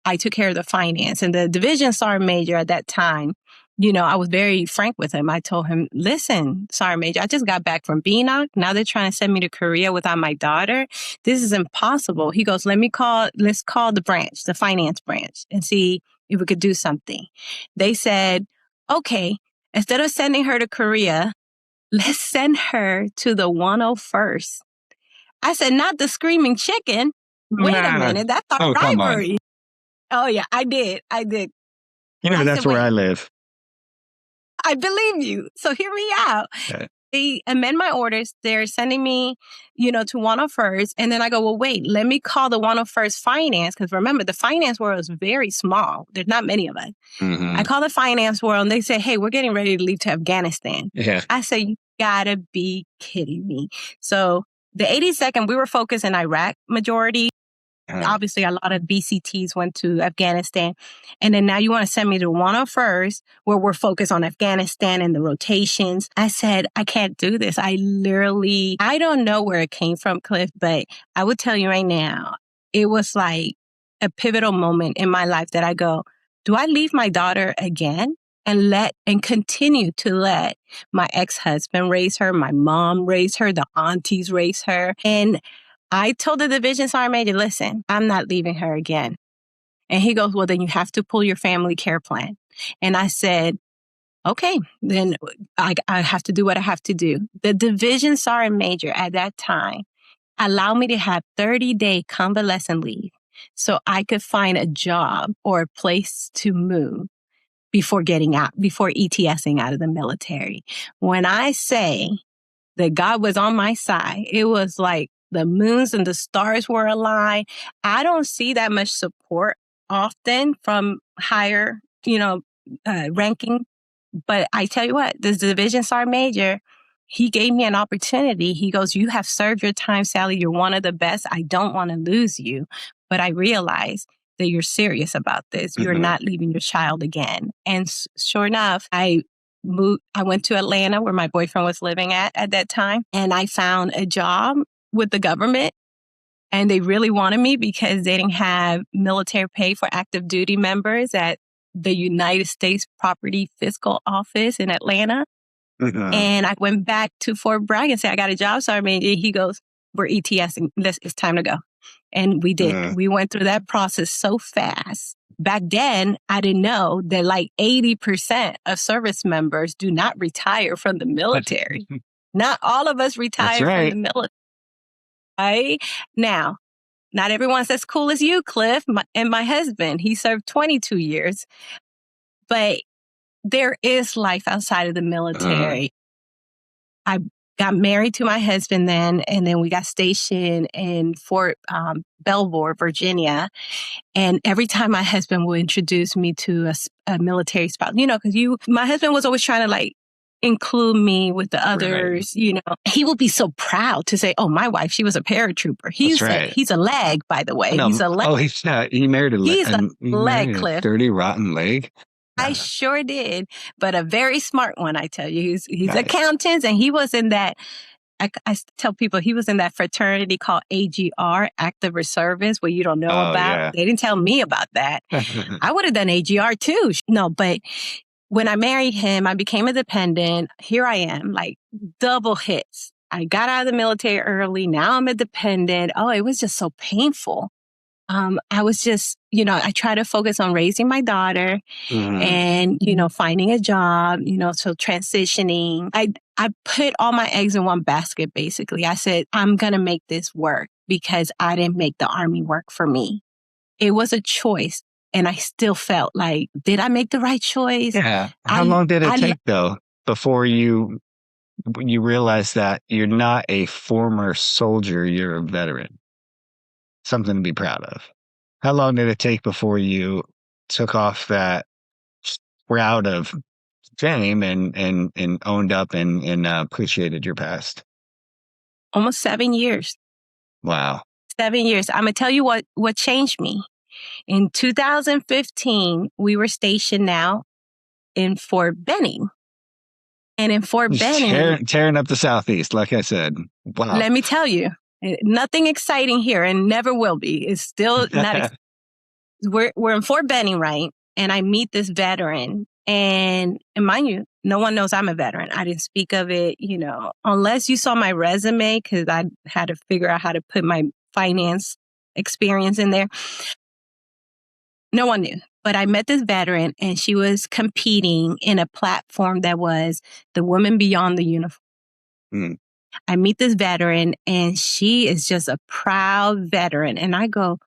I took care of the finance. And the Division Sergeant Major at that time, I was very frank with him. I told him, listen, Sergeant Major, I just got back from BNOC. Now they're trying to send me to Korea without my daughter. This is impossible. He goes, let's call the branch, the finance branch, and see if we could do something. They said, okay, instead of sending her to Korea, let's send her to the 101st. I said, not the Screaming Chicken. Wait a minute. That's our rivalry. Oh, yeah, I did. That's where I live. I believe you. So hear me out. Okay. They amend my orders. They're sending me, to 101st. And then I go, well, wait, let me call the 101st finance. Because remember, the finance world is very small. There's not many of us. Mm-hmm. I call the finance world and they say, hey, we're getting ready to leave to Afghanistan. Yeah. I say, you gotta be kidding me. So the 82nd, we were focused in Iraq majority. Obviously, a lot of BCTs went to Afghanistan. And then now you want to send me to 101st, where we're focused on Afghanistan and the rotations. I said, I can't do this. I don't know where it came from, Cliff, but I would tell you right now, it was like a pivotal moment in my life that I go, do I leave my daughter again? And continue to let my ex-husband raise her, my mom raise her, the aunties raise her. And I told the Division Sergeant Major, listen, I'm not leaving her again. And he goes, well, then you have to pull your family care plan. And I said, okay, then I have to do what I have to do. The Division Sergeant Major at that time allowed me to have 30-day convalescent leave so I could find a job or a place to move before ETSing out of the military. When I say that God was on my side, it was like the moons and the stars were aligned. I don't see that much support often from higher, ranking. But I tell you what, this Division Sergeant Major, he gave me an opportunity. He goes, you have served your time, Sally. You're one of the best. I don't want to lose you. But I realize that you're serious about this. You're not leaving your child again. And sure enough, I went to Atlanta where my boyfriend was living at that time. And I found a job with the government And they really wanted me because they didn't have military pay for active duty members at the United States Property Fiscal Office in Atlanta. And I went back to Fort Bragg and said, I got a job. So he goes, we're ETSing. It's time to go. And we did. We went through that process so fast. Back then, I didn't know that like 80% of service members do not retire from the military. Not all of us retire from the military. Right? Now, not everyone's as cool as you, Cliff, and my husband. He served 22 years. But there is life outside of the military. I got married to my husband then, and then we got stationed in Fort Belvoir, Virginia. And every time my husband would introduce me to a military spouse, because my husband was always trying to like include me with the others, he will be so proud to say, oh, my wife, she was a paratrooper. He's a leg, by the way. No, he's a leg. Oh, he's not. He married a leg. He's a leg, Cliff. Dirty, rotten leg. I sure did. But a very smart one, I tell you. He's accountants, and he was in that. I tell people he was in that fraternity called AGR, Active Reservists, where you don't know about. Yeah. They didn't tell me about that. I would have done AGR too. No, but when I married him, I became a dependent. Here I am, like double hits. I got out of the military early. Now I'm a dependent. Oh, it was just so painful. I was just, I try to focus on raising my daughter and, finding a job, so transitioning. I put all my eggs in one basket, basically. I said, I'm going to make this work because I didn't make the Army work for me. It was a choice. And I still felt like, did I make the right choice? Yeah. How long did it take, though, before you realized that you're not a former soldier, you're a veteran? Something to be proud of. How long did it take before you took off that shroud of fame and owned up and appreciated your past? Almost 7 years. Wow. 7 years. I'm going to tell you what changed me. In 2015, we were stationed now in Fort Benning. And in Fort Benning... Tearing up the Southeast, like I said. Wow. Let me tell you. Nothing exciting here and never will be. It's still not. We're in Fort Benning, right? And I meet this veteran. And mind you, no one knows I'm a veteran. I didn't speak of it, unless you saw my resume, because I had to figure out how to put my finance experience in there. No one knew. But I met this veteran, and she was competing in a platform that was the Women Beyond the Uniform. I meet this veteran, and she is just a proud veteran. And I go,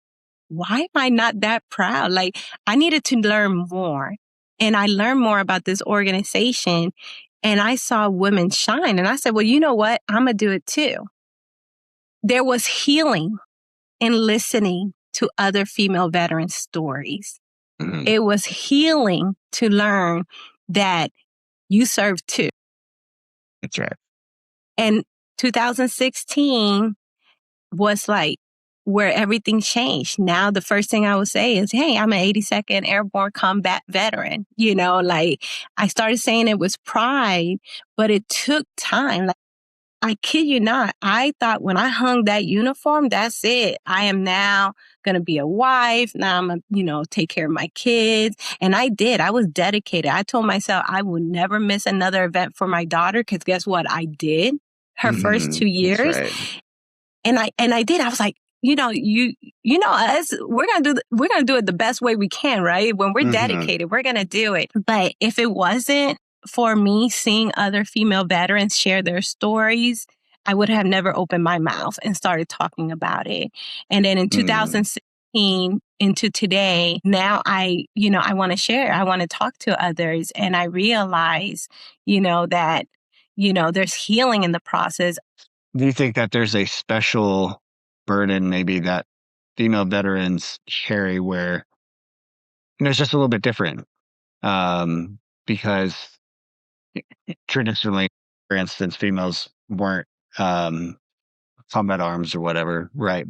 why am I not that proud? Like, I needed to learn more. And I learned more about this organization, and I saw women shine. And I said, well, you know what? I'm going to do it too. There was healing in listening to other female veteran stories. It was healing to learn that you serve too. That's right. And 2016 was like where everything changed. Now, the first thing I would say is, hey, I'm an 82nd Airborne combat veteran. Like I started saying it was pride, but it took time. Like, I kid you not. I thought when I hung that uniform, that's it. I am now going to be a wife. Now I'm going to, take care of my kids. And I did. I was dedicated. I told myself I would never miss another event for my daughter, because guess what? I did. Her first 2 years. Right. And I did. I was like, you know us, we're going to do it the best way we can, right? When we're dedicated, we're going to do it. But if it wasn't for me seeing other female veterans share their stories, I would have never opened my mouth and started talking about it. And then in 2016 into today, now I want to share. I want to talk to others. And I realize, that, there's healing in the process. Do you think that there's a special burden maybe that female veterans carry where, it's just a little bit different? Because traditionally, for instance, females weren't combat arms or whatever, right?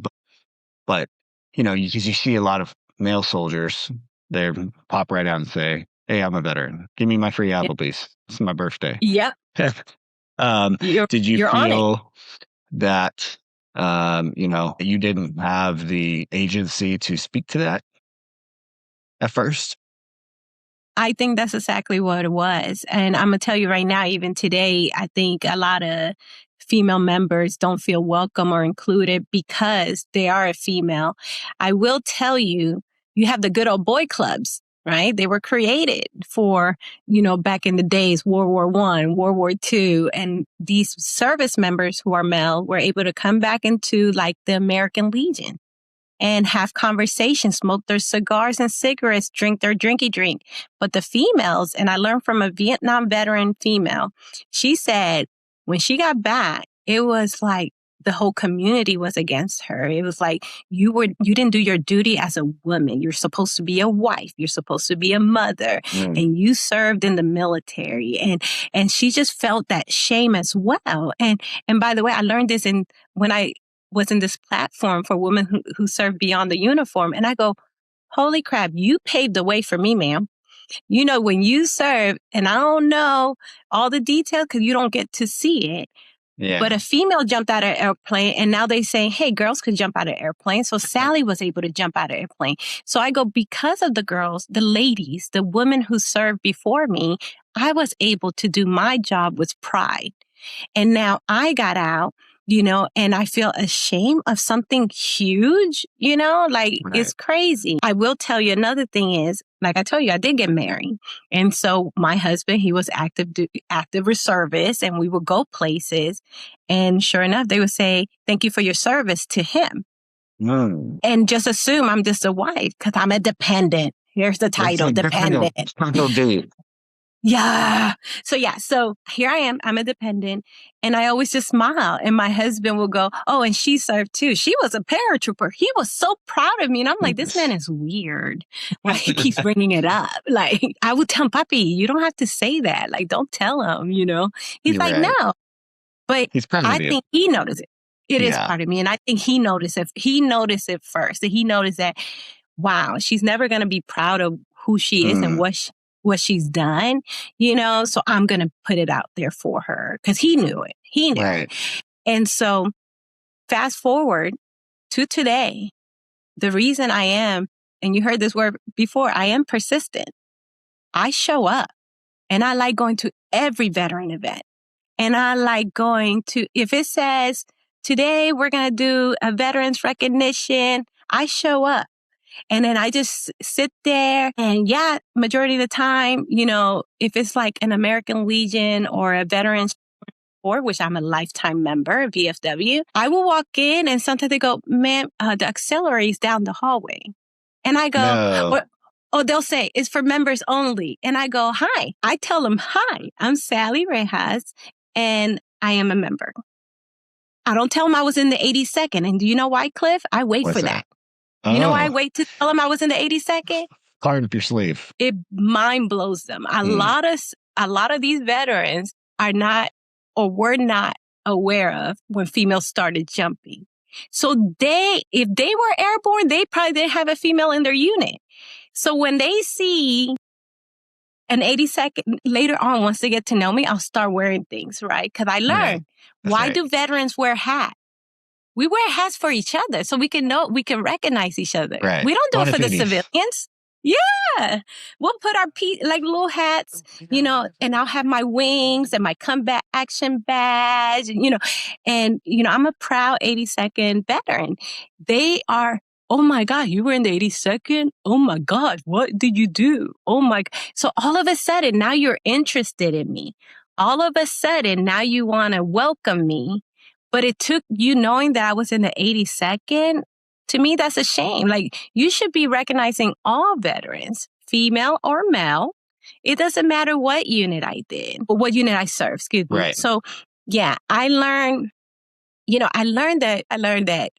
But you see a lot of male soldiers, they pop right out and say, hey, I'm a veteran. Give me my free Applebee's. It's my birthday. Yep. Did you feel that You didn't have the agency to speak to that at first? I think that's exactly what it was. And I'm going to tell you right now, even today, I think a lot of female members don't feel welcome or included because they are a female. I will tell you, you have the good old boy clubs, right? They were created for, back in the days, World War I, World War II. And these service members who are male were able to come back into like the American Legion and have conversations, smoke their cigars and cigarettes, drink their drinky drink. But the females, and I learned from a Vietnam veteran female, she said when she got back, it was like the whole community was against her. It was like you didn't do your duty as a woman. You're supposed to be a wife. You're supposed to be a mother, and you served in the military. And she just felt that shame as well. And by the way, I learned this when I was in this platform for women who serve beyond the uniform. And I go, holy crap, you paved the way for me, ma'am. When you serve, and I don't know all the details because you don't get to see it. Yeah. But a female jumped out of an airplane, and now they say, hey, girls can jump out of airplane. So Sally was able to jump out of airplane. So I go, because of the girls, the ladies, the women who served before me, I was able to do my job with pride. And now I got out, and I feel ashamed of something huge, Right. It's crazy. I will tell you another thing is, like I told you, I did get married. And so my husband, he was active reservist, and we would go places. And sure enough, they would say, thank you for your service to him. And just assume I'm just a wife because I'm a dependent. Here's the title, dependent. Title deed. Yeah. So here I am. I'm a dependent. And I always just smile. And my husband will go, oh, and she served too. She was a paratrooper. He was so proud of me. And I'm like, this man is weird. Why he keeps bringing it up? Like, I would tell him, Puppy, you don't have to say that. Like, don't tell him, He's You're like, right. no. But He's proud I of you. think he noticed it. It is part of me. And I think he noticed it. He noticed it first. That he noticed that, wow, she's never going to be proud of who she is and what she's done, so I'm going to put it out there for her because he knew it. He knew. Right. And so fast forward to today, the reason I am, and you heard this word before, I am persistent. I show up and I like going to every veteran event. And I like going to, if it says today we're going to do a veterans recognition, I show up. And then I just sit there and majority of the time, if it's like an American Legion or a Veterans Corps, which I'm a lifetime member of VFW, I will walk in and sometimes they go, ma'am, the auxiliary is down the hallway. And I go, they'll say it's for members only. And I go, hi. I tell them, hi, I'm Sally Rejas and I am a member. I don't tell them I was in the 82nd. And do you know why, Cliff? I wait for that. You know why I wait to tell them I was in the 82nd? Card up your sleeve. It mind blows them. A lot of these veterans are not or were not aware of when females started jumping. So if they were airborne, they probably didn't have a female in their unit. So when they see an 82nd later on, once they get to know me, I'll start wearing things, right? Because I learned, why do veterans wear hats? We wear hats for each other so we can recognize each other. Right. We don't do it for the civilians. Yeah. We'll put our like little hats, and I'll have my wings and my combat action badge, and I'm a proud 82nd veteran. They are, oh my God, you were in the 82nd? Oh my God, what did you do? Oh my God. So all of a sudden, now you're interested in me. All of a sudden, now you want to welcome me. But it took you knowing that I was in the 82nd. To me, that's a shame. Like, you should be recognizing all veterans, female or male. It doesn't matter what unit I did or what unit I served, excuse me. Right. So, I learned that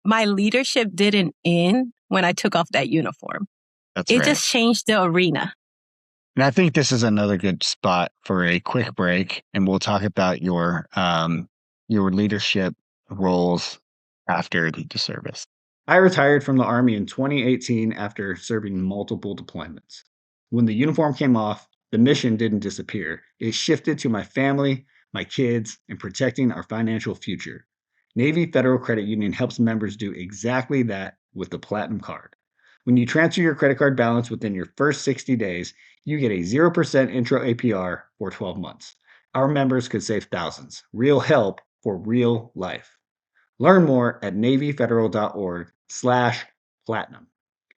my leadership didn't end when I took off that uniform. It just changed the arena. And I think this is another good spot for a quick break, and we'll talk about your leadership roles after the service. I retired from the Army in 2018 after serving multiple deployments. When the uniform came off, the mission didn't disappear. It shifted to my family, my kids, and protecting our financial future. Navy Federal Credit Union helps members do exactly that with the Platinum Card. When you transfer your credit card balance within your first 60 days, you get a 0% intro APR for 12 months. Our members could save thousands. Real help for real life. Learn more at NavyFederal.org/platinum.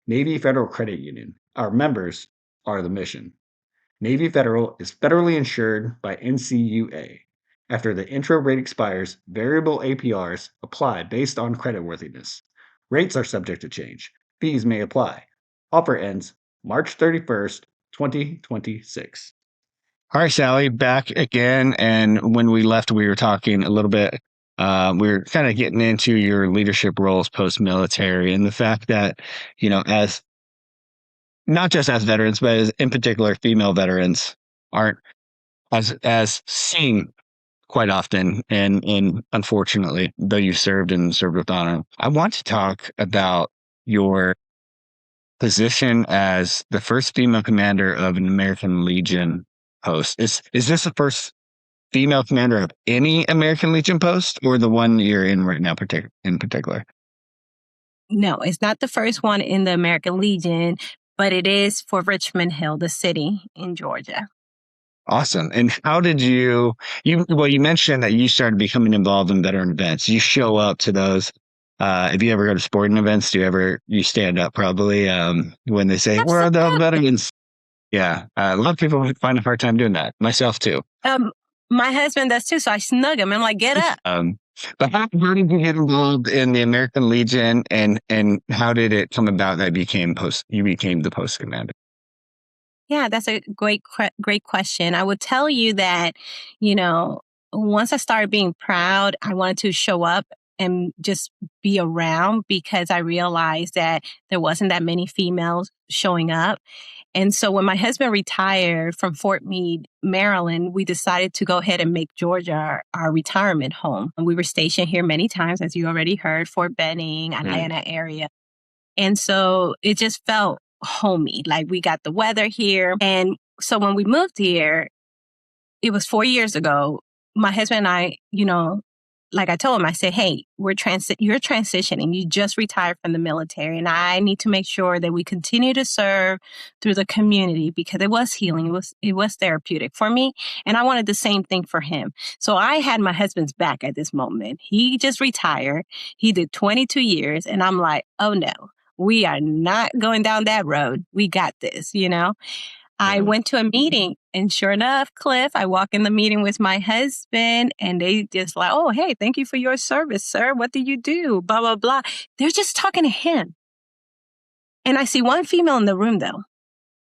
Navy Federal Credit Union. Our members are the mission. Navy Federal is federally insured by NCUA. After the intro rate expires, variable APRs apply based on creditworthiness. Rates are subject to change. Fees may apply. Offer ends March 31st, 2026. All right, Sally, back again. And when we left, we were talking a little bit. We were kind of getting into your leadership roles post-military and the fact that, as not just as veterans, but as in particular, female veterans aren't as seen quite often. And unfortunately, though you served with honor, I want to talk about your position as the first female commander of an American Legion post. Is this the first female commander of any American Legion post, or the one you're in right now in particular? No, it's not the first one in the American Legion, but it is for Richmond Hill, the city in Georgia. Awesome. And how did you mentioned that you started becoming involved in veteran events. You show up to those. If you ever go to sporting events, you stand up probably when they say, "Where are the veterans?" Yeah. A lot of people find a hard time doing that. Myself too. My husband does too. So I snug him. I'm like, get up. But how did you get involved in the American Legion, and how did it come about that you became the post commander? Yeah, that's a great question. I would tell you that, once I started being proud, I wanted to show up and just be around, because I realized that there wasn't that many females showing up. And so when my husband retired from Fort Meade, Maryland, we decided to go ahead and make Georgia our retirement home. And we were stationed here many times, as you already heard, Fort Benning, Atlanta area. And so it just felt homey, like we got the weather here. And so when we moved here, it was 4 years ago, my husband and I, like I told him, I said, hey, you're transitioning. You just retired from the military. And I need to make sure that we continue to serve through the community, because it was healing. It was therapeutic for me. And I wanted the same thing for him. So I had my husband's back at this moment. He just retired. He did 22 years. And I'm like, oh no, we are not going down that road. We got this, I went to a meeting, and sure enough, Cliff, I walk in the meeting with my husband, and they just like, oh, hey, thank you for your service, sir. What do you do? Blah, blah, blah. They're just talking to him. And I see one female in the room, though.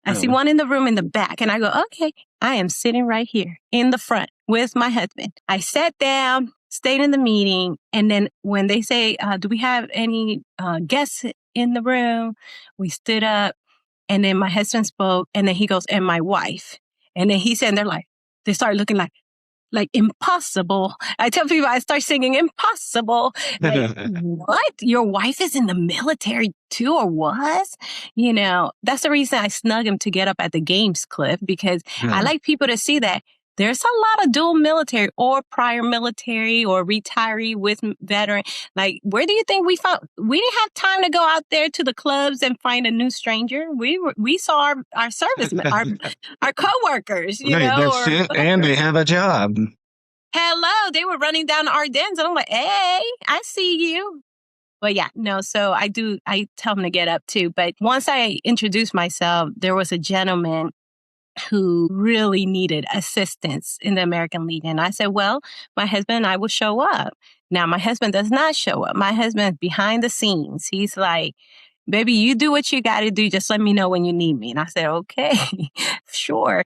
I see one in the room in the back, and I go, okay, I am sitting right here in the front with my husband. I sat down, stayed in the meeting, and then when they say, do we have any guests in the room? We stood up. And then my husband spoke, and then he goes, and my wife. And then he said, and they started looking like impossible. I tell people, I start singing impossible. Like, what? Your wife is in the military too, or was? That's the reason I snug him to get up at the games, Cliff, because I like people to see that there's a lot of dual military or prior military or retiree with veteran. Like, where do you think we found? We didn't have time to go out there to the clubs and find a new stranger. We saw our servicemen, our coworkers, and they have a job. Hello, they were running down the Ardennes, and I'm like, hey, I see you. But yeah, no, so I tell them to get up too. But once I introduced myself, there was a gentleman who really needed assistance in the American Legion. I said, well, my husband and I will show up. Now, my husband does not show up. My husband is behind the scenes. He's like, baby, you do what you got to do. Just let me know when you need me. And I said, okay, sure.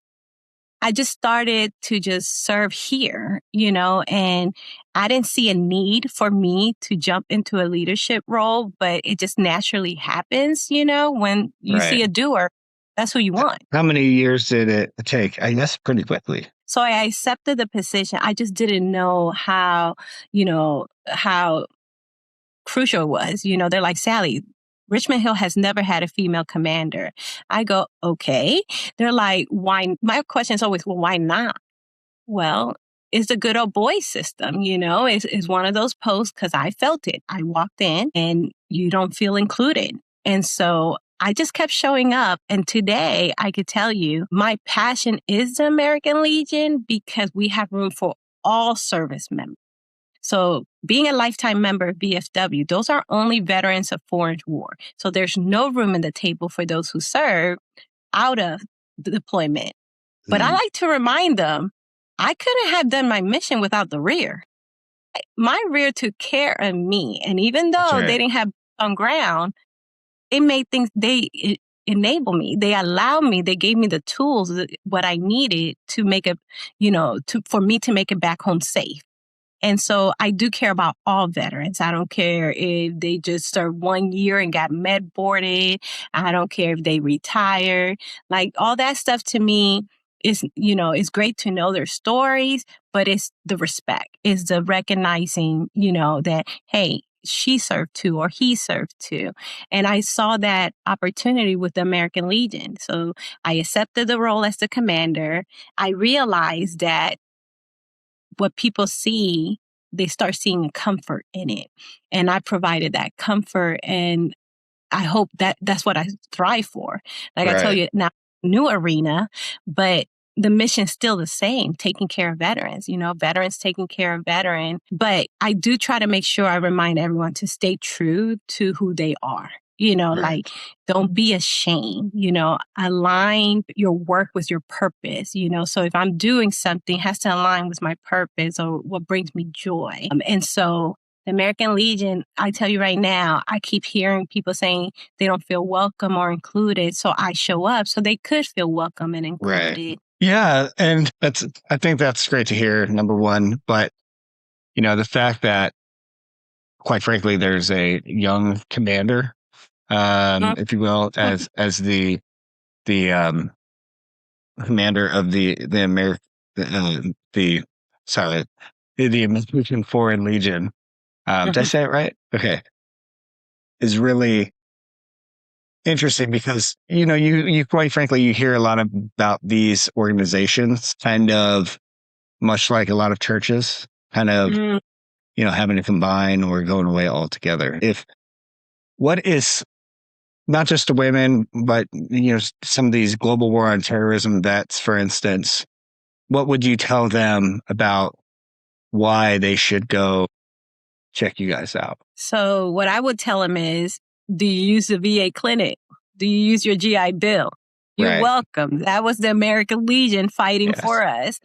I just started to just serve here, and I didn't see a need for me to jump into a leadership role, but it just naturally happens, when you see a doer. That's who you want. How many years did it take? I guess pretty quickly. So I accepted the position. I just didn't know how crucial it was. They're like, Sally, Richmond Hill has never had a female commander. I go, okay. They're like, why? My question is always, well, why not? Well, is the good old boy system, is one of those posts because I felt it. I walked in and you don't feel included. And so I just kept showing up. And today I could tell you my passion is the American Legion because we have room for all service members. So being a lifetime member of VFW, those are only veterans of foreign war. So there's no room in the table for those who serve out of the deployment. But I like to remind them, I couldn't have done my mission without the rear. My rear took care of me. And even though they didn't have on ground, it made things, they enable me. They allow me, they gave me the tools, what I needed to make it, for me to make it back home safe. And so I do care about all veterans. I don't care if they just served 1 year and got med boarded. I don't care if they retired. Like all that stuff to me is, it's great to know their stories, but it's the respect, is the recognizing, that, hey, she served too, or he served too. And I saw that opportunity with the American Legion. So I accepted the role as the commander. I realized that what people see, they start seeing comfort in it. And I provided that comfort. And I hope that's what I thrive for. Like I told you, now new arena, but the mission's still the same, taking care of veterans, veterans taking care of veterans. But I do try to make sure I remind everyone to stay true to who they are. Like, don't be ashamed, align your work with your purpose, so if I'm doing something, it has to align with my purpose or what brings me joy. And so the American Legion, I tell you right now, I keep hearing people saying they don't feel welcome or included. So I show up so they could feel welcome and included. Right. Yeah. And I think that's great to hear, number one. But, the fact that, quite frankly, there's a young commander, if you will, as the commander of the American Foreign Legion. Did I say it right? Okay. Is really interesting because, you quite frankly, you hear a lot about these organizations kind of much like a lot of churches, kind of, having to combine or going away altogether. What is not just the women, but, some of these global war on terrorism vets, for instance, what would you tell them about why they should go check you guys out? So what I would tell them is, do you use the VA clinic? Do you use your GI Bill? You're welcome. That was the American Legion fighting for us.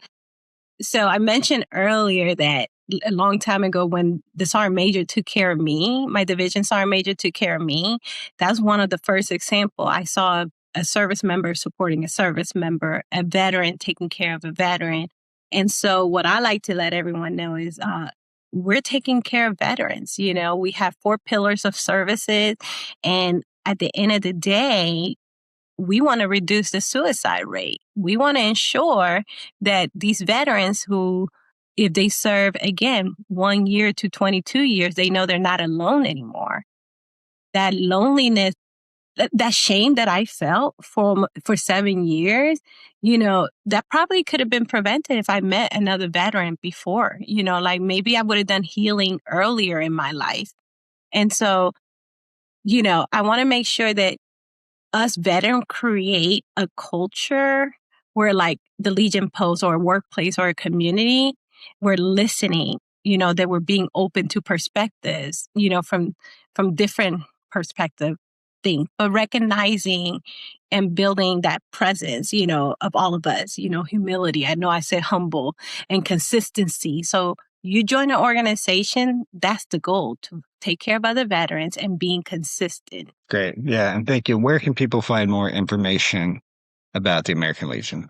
So I mentioned earlier that a long time ago when the Sergeant Major took care of me, my division Sergeant Major took care of me. That's one of the first example. I saw a service member supporting a service member, a veteran taking care of a veteran. And so what I like to let everyone know is we're taking care of veterans. We have 4 pillars of services. And at the end of the day, we want to reduce the suicide rate. We want to ensure that these veterans who, if they serve, again, 1 year to 22 years, they know they're not alone anymore. That loneliness, that shame that I felt for 7 years, that probably could have been prevented if I met another veteran before. Like maybe I would have done healing earlier in my life. And so, I want to make sure that us veterans create a culture where like the Legion Post or a workplace or a community, we're listening, that we're being open to perspectives, from different perspective things, but recognizing and building that presence, of all of us, humility. I know I said humble and consistency. So you join an organization, that's the goal, to take care of other veterans and being consistent. Great. Yeah. And thank you. Where can people find more information about the American Legion?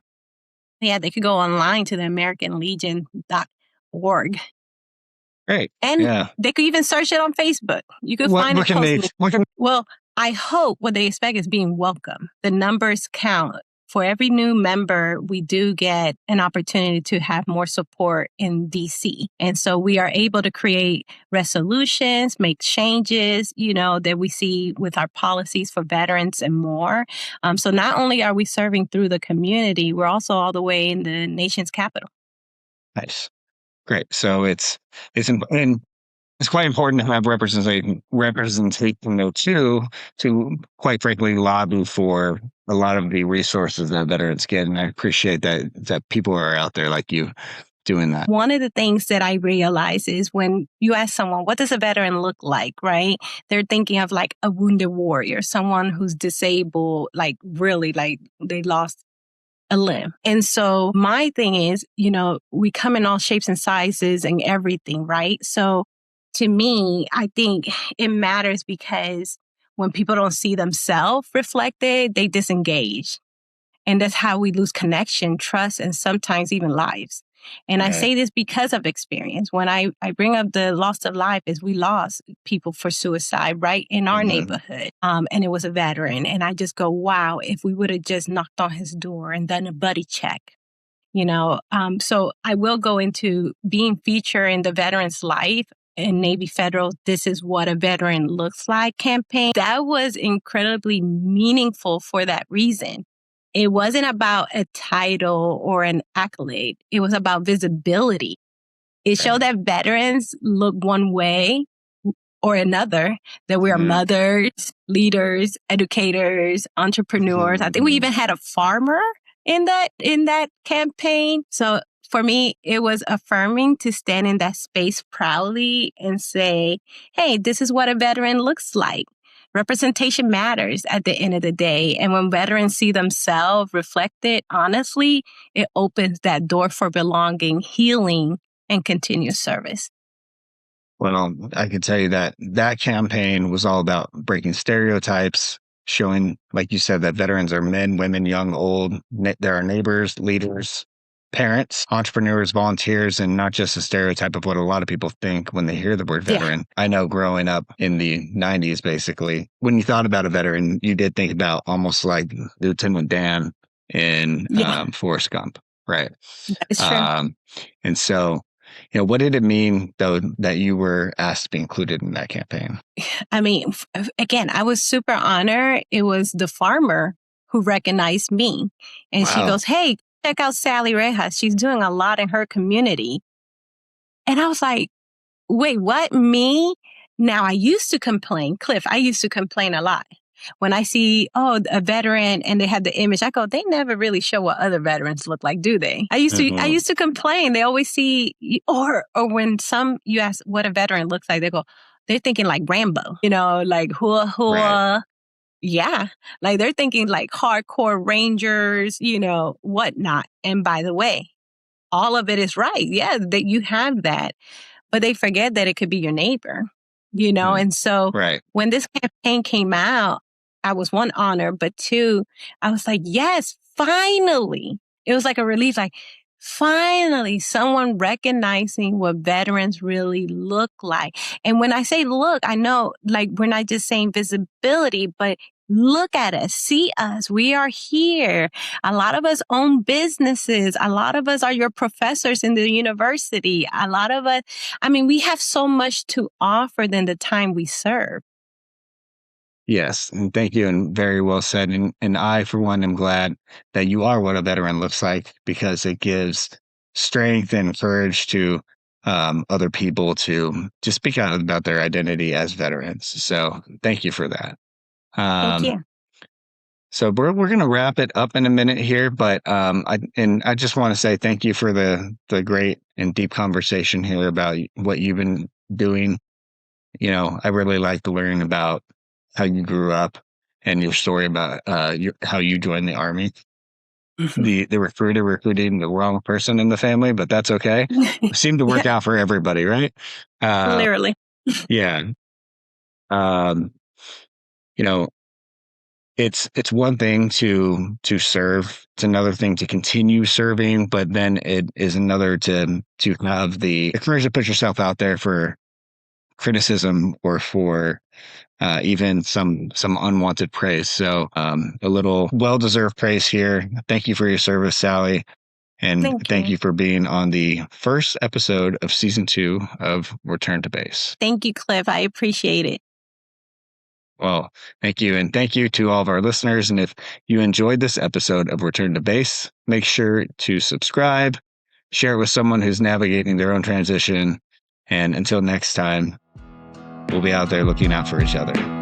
Yeah, they could go online to the AmericanLegion.org. Great. And they could even search it on Facebook. You could find it. Well, I hope what they expect is being welcome. The numbers count. For every new member, we do get an opportunity to have more support in DC. And so we are able to create resolutions, make changes, that we see with our policies for veterans and more. So not only are we serving through the community, we're also all the way in the nation's capital. Nice. Great. So and it's quite important to have representation though too, to quite frankly lobby for a lot of the resources that veterans get. And I appreciate that people are out there like you doing that. One of the things that I realize is when you ask someone, what does a veteran look like, right? They're thinking of like a wounded warrior, someone who's disabled, like really like they lost a limb. And so my thing is, we come in all shapes and sizes and everything, right? So to me, I think it matters because when people don't see themselves reflected, they disengage. And that's how we lose connection, trust, and sometimes even lives. And I say this because of experience. When I bring up the loss of life is we lost people for suicide right in our neighborhood. And it was a veteran. And I just go, wow, if we would have just knocked on his door and done a buddy check, So I will go into being featured in the veteran's life in Navy Federal, This Is What a Veteran Looks Like campaign. That was incredibly meaningful for that reason. It wasn't about a title or an accolade. It was about visibility. It showed that veterans look one way or another, that we are mothers, leaders, educators, entrepreneurs. I think we even had a farmer in that campaign. So for me, it was affirming to stand in that space proudly and say, hey, this is what a veteran looks like. Representation matters at the end of the day. And when veterans see themselves reflected honestly, it opens that door for belonging, healing, and continuous service. Well, I can tell you that campaign was all about breaking stereotypes, showing, like you said, that veterans are men, women, young, old. There are neighbors, leaders, parents, entrepreneurs, volunteers, and not just a stereotype of what a lot of people think when they hear the word veteran. Yeah. I know growing up in the 90s, basically, when you thought about a veteran, you did think about almost like Lieutenant Dan in Forrest Gump, right? It's true. And so, what did it mean, though, that you were asked to be included in that campaign? I mean, again, I was super honored. It was the farmer who recognized me. And she goes, hey, check out Sally Rejas. She's doing a lot in her community. And I was like, wait, what? Me? Now, I used to complain. Cliff, I used to complain a lot. When I see, a veteran and they have the image, I go, they never really show what other veterans look like, do they? I used to complain. They always see, or when you ask what a veteran looks like, they're thinking like Rambo, like hua. Right. Yeah. Like they're thinking like hardcore Rangers, whatnot. And by the way, all of it is right. Yeah, that you have that. But they forget that it could be your neighbor, And so when this campaign came out, I was one, honored, but two, I was like, yes, finally. It was like a relief, like finally someone recognizing what veterans really look like. And when I say look, I know like we're not just saying visibility, but look at us, see us. We are here. A lot of us own businesses. A lot of us are your professors in the university. A lot of us, we have so much to offer than the time we serve. Yes, and thank you, and very well said. And I, for one, am glad that you are what a veteran looks like, because it gives strength and courage to other people to speak out about their identity as veterans. So thank you for that. Thank you. So we're going to wrap it up in a minute here, but I just want to say thank you for the great and deep conversation here about what you've been doing. I really like to learn about how you grew up and your story about how you joined the Army. The recruiter recruiting the wrong person in the family, but that's okay. It seemed to work out for everybody, right? Literally. Yeah. It's one thing to serve. It's another thing to continue serving, but then it is another to have the courage to put yourself out there for criticism or for even some unwanted praise. So a little well-deserved praise here. Thank you for your service, Sally. And thank you for being on the first episode of season 2 of Return to Base. Thank you, Cliff. I appreciate it. Well, thank you. And thank you to all of our listeners. And if you enjoyed this episode of Return to Base, make sure to subscribe, share it with someone who's navigating their own transition. And until next time, we'll be out there looking out for each other.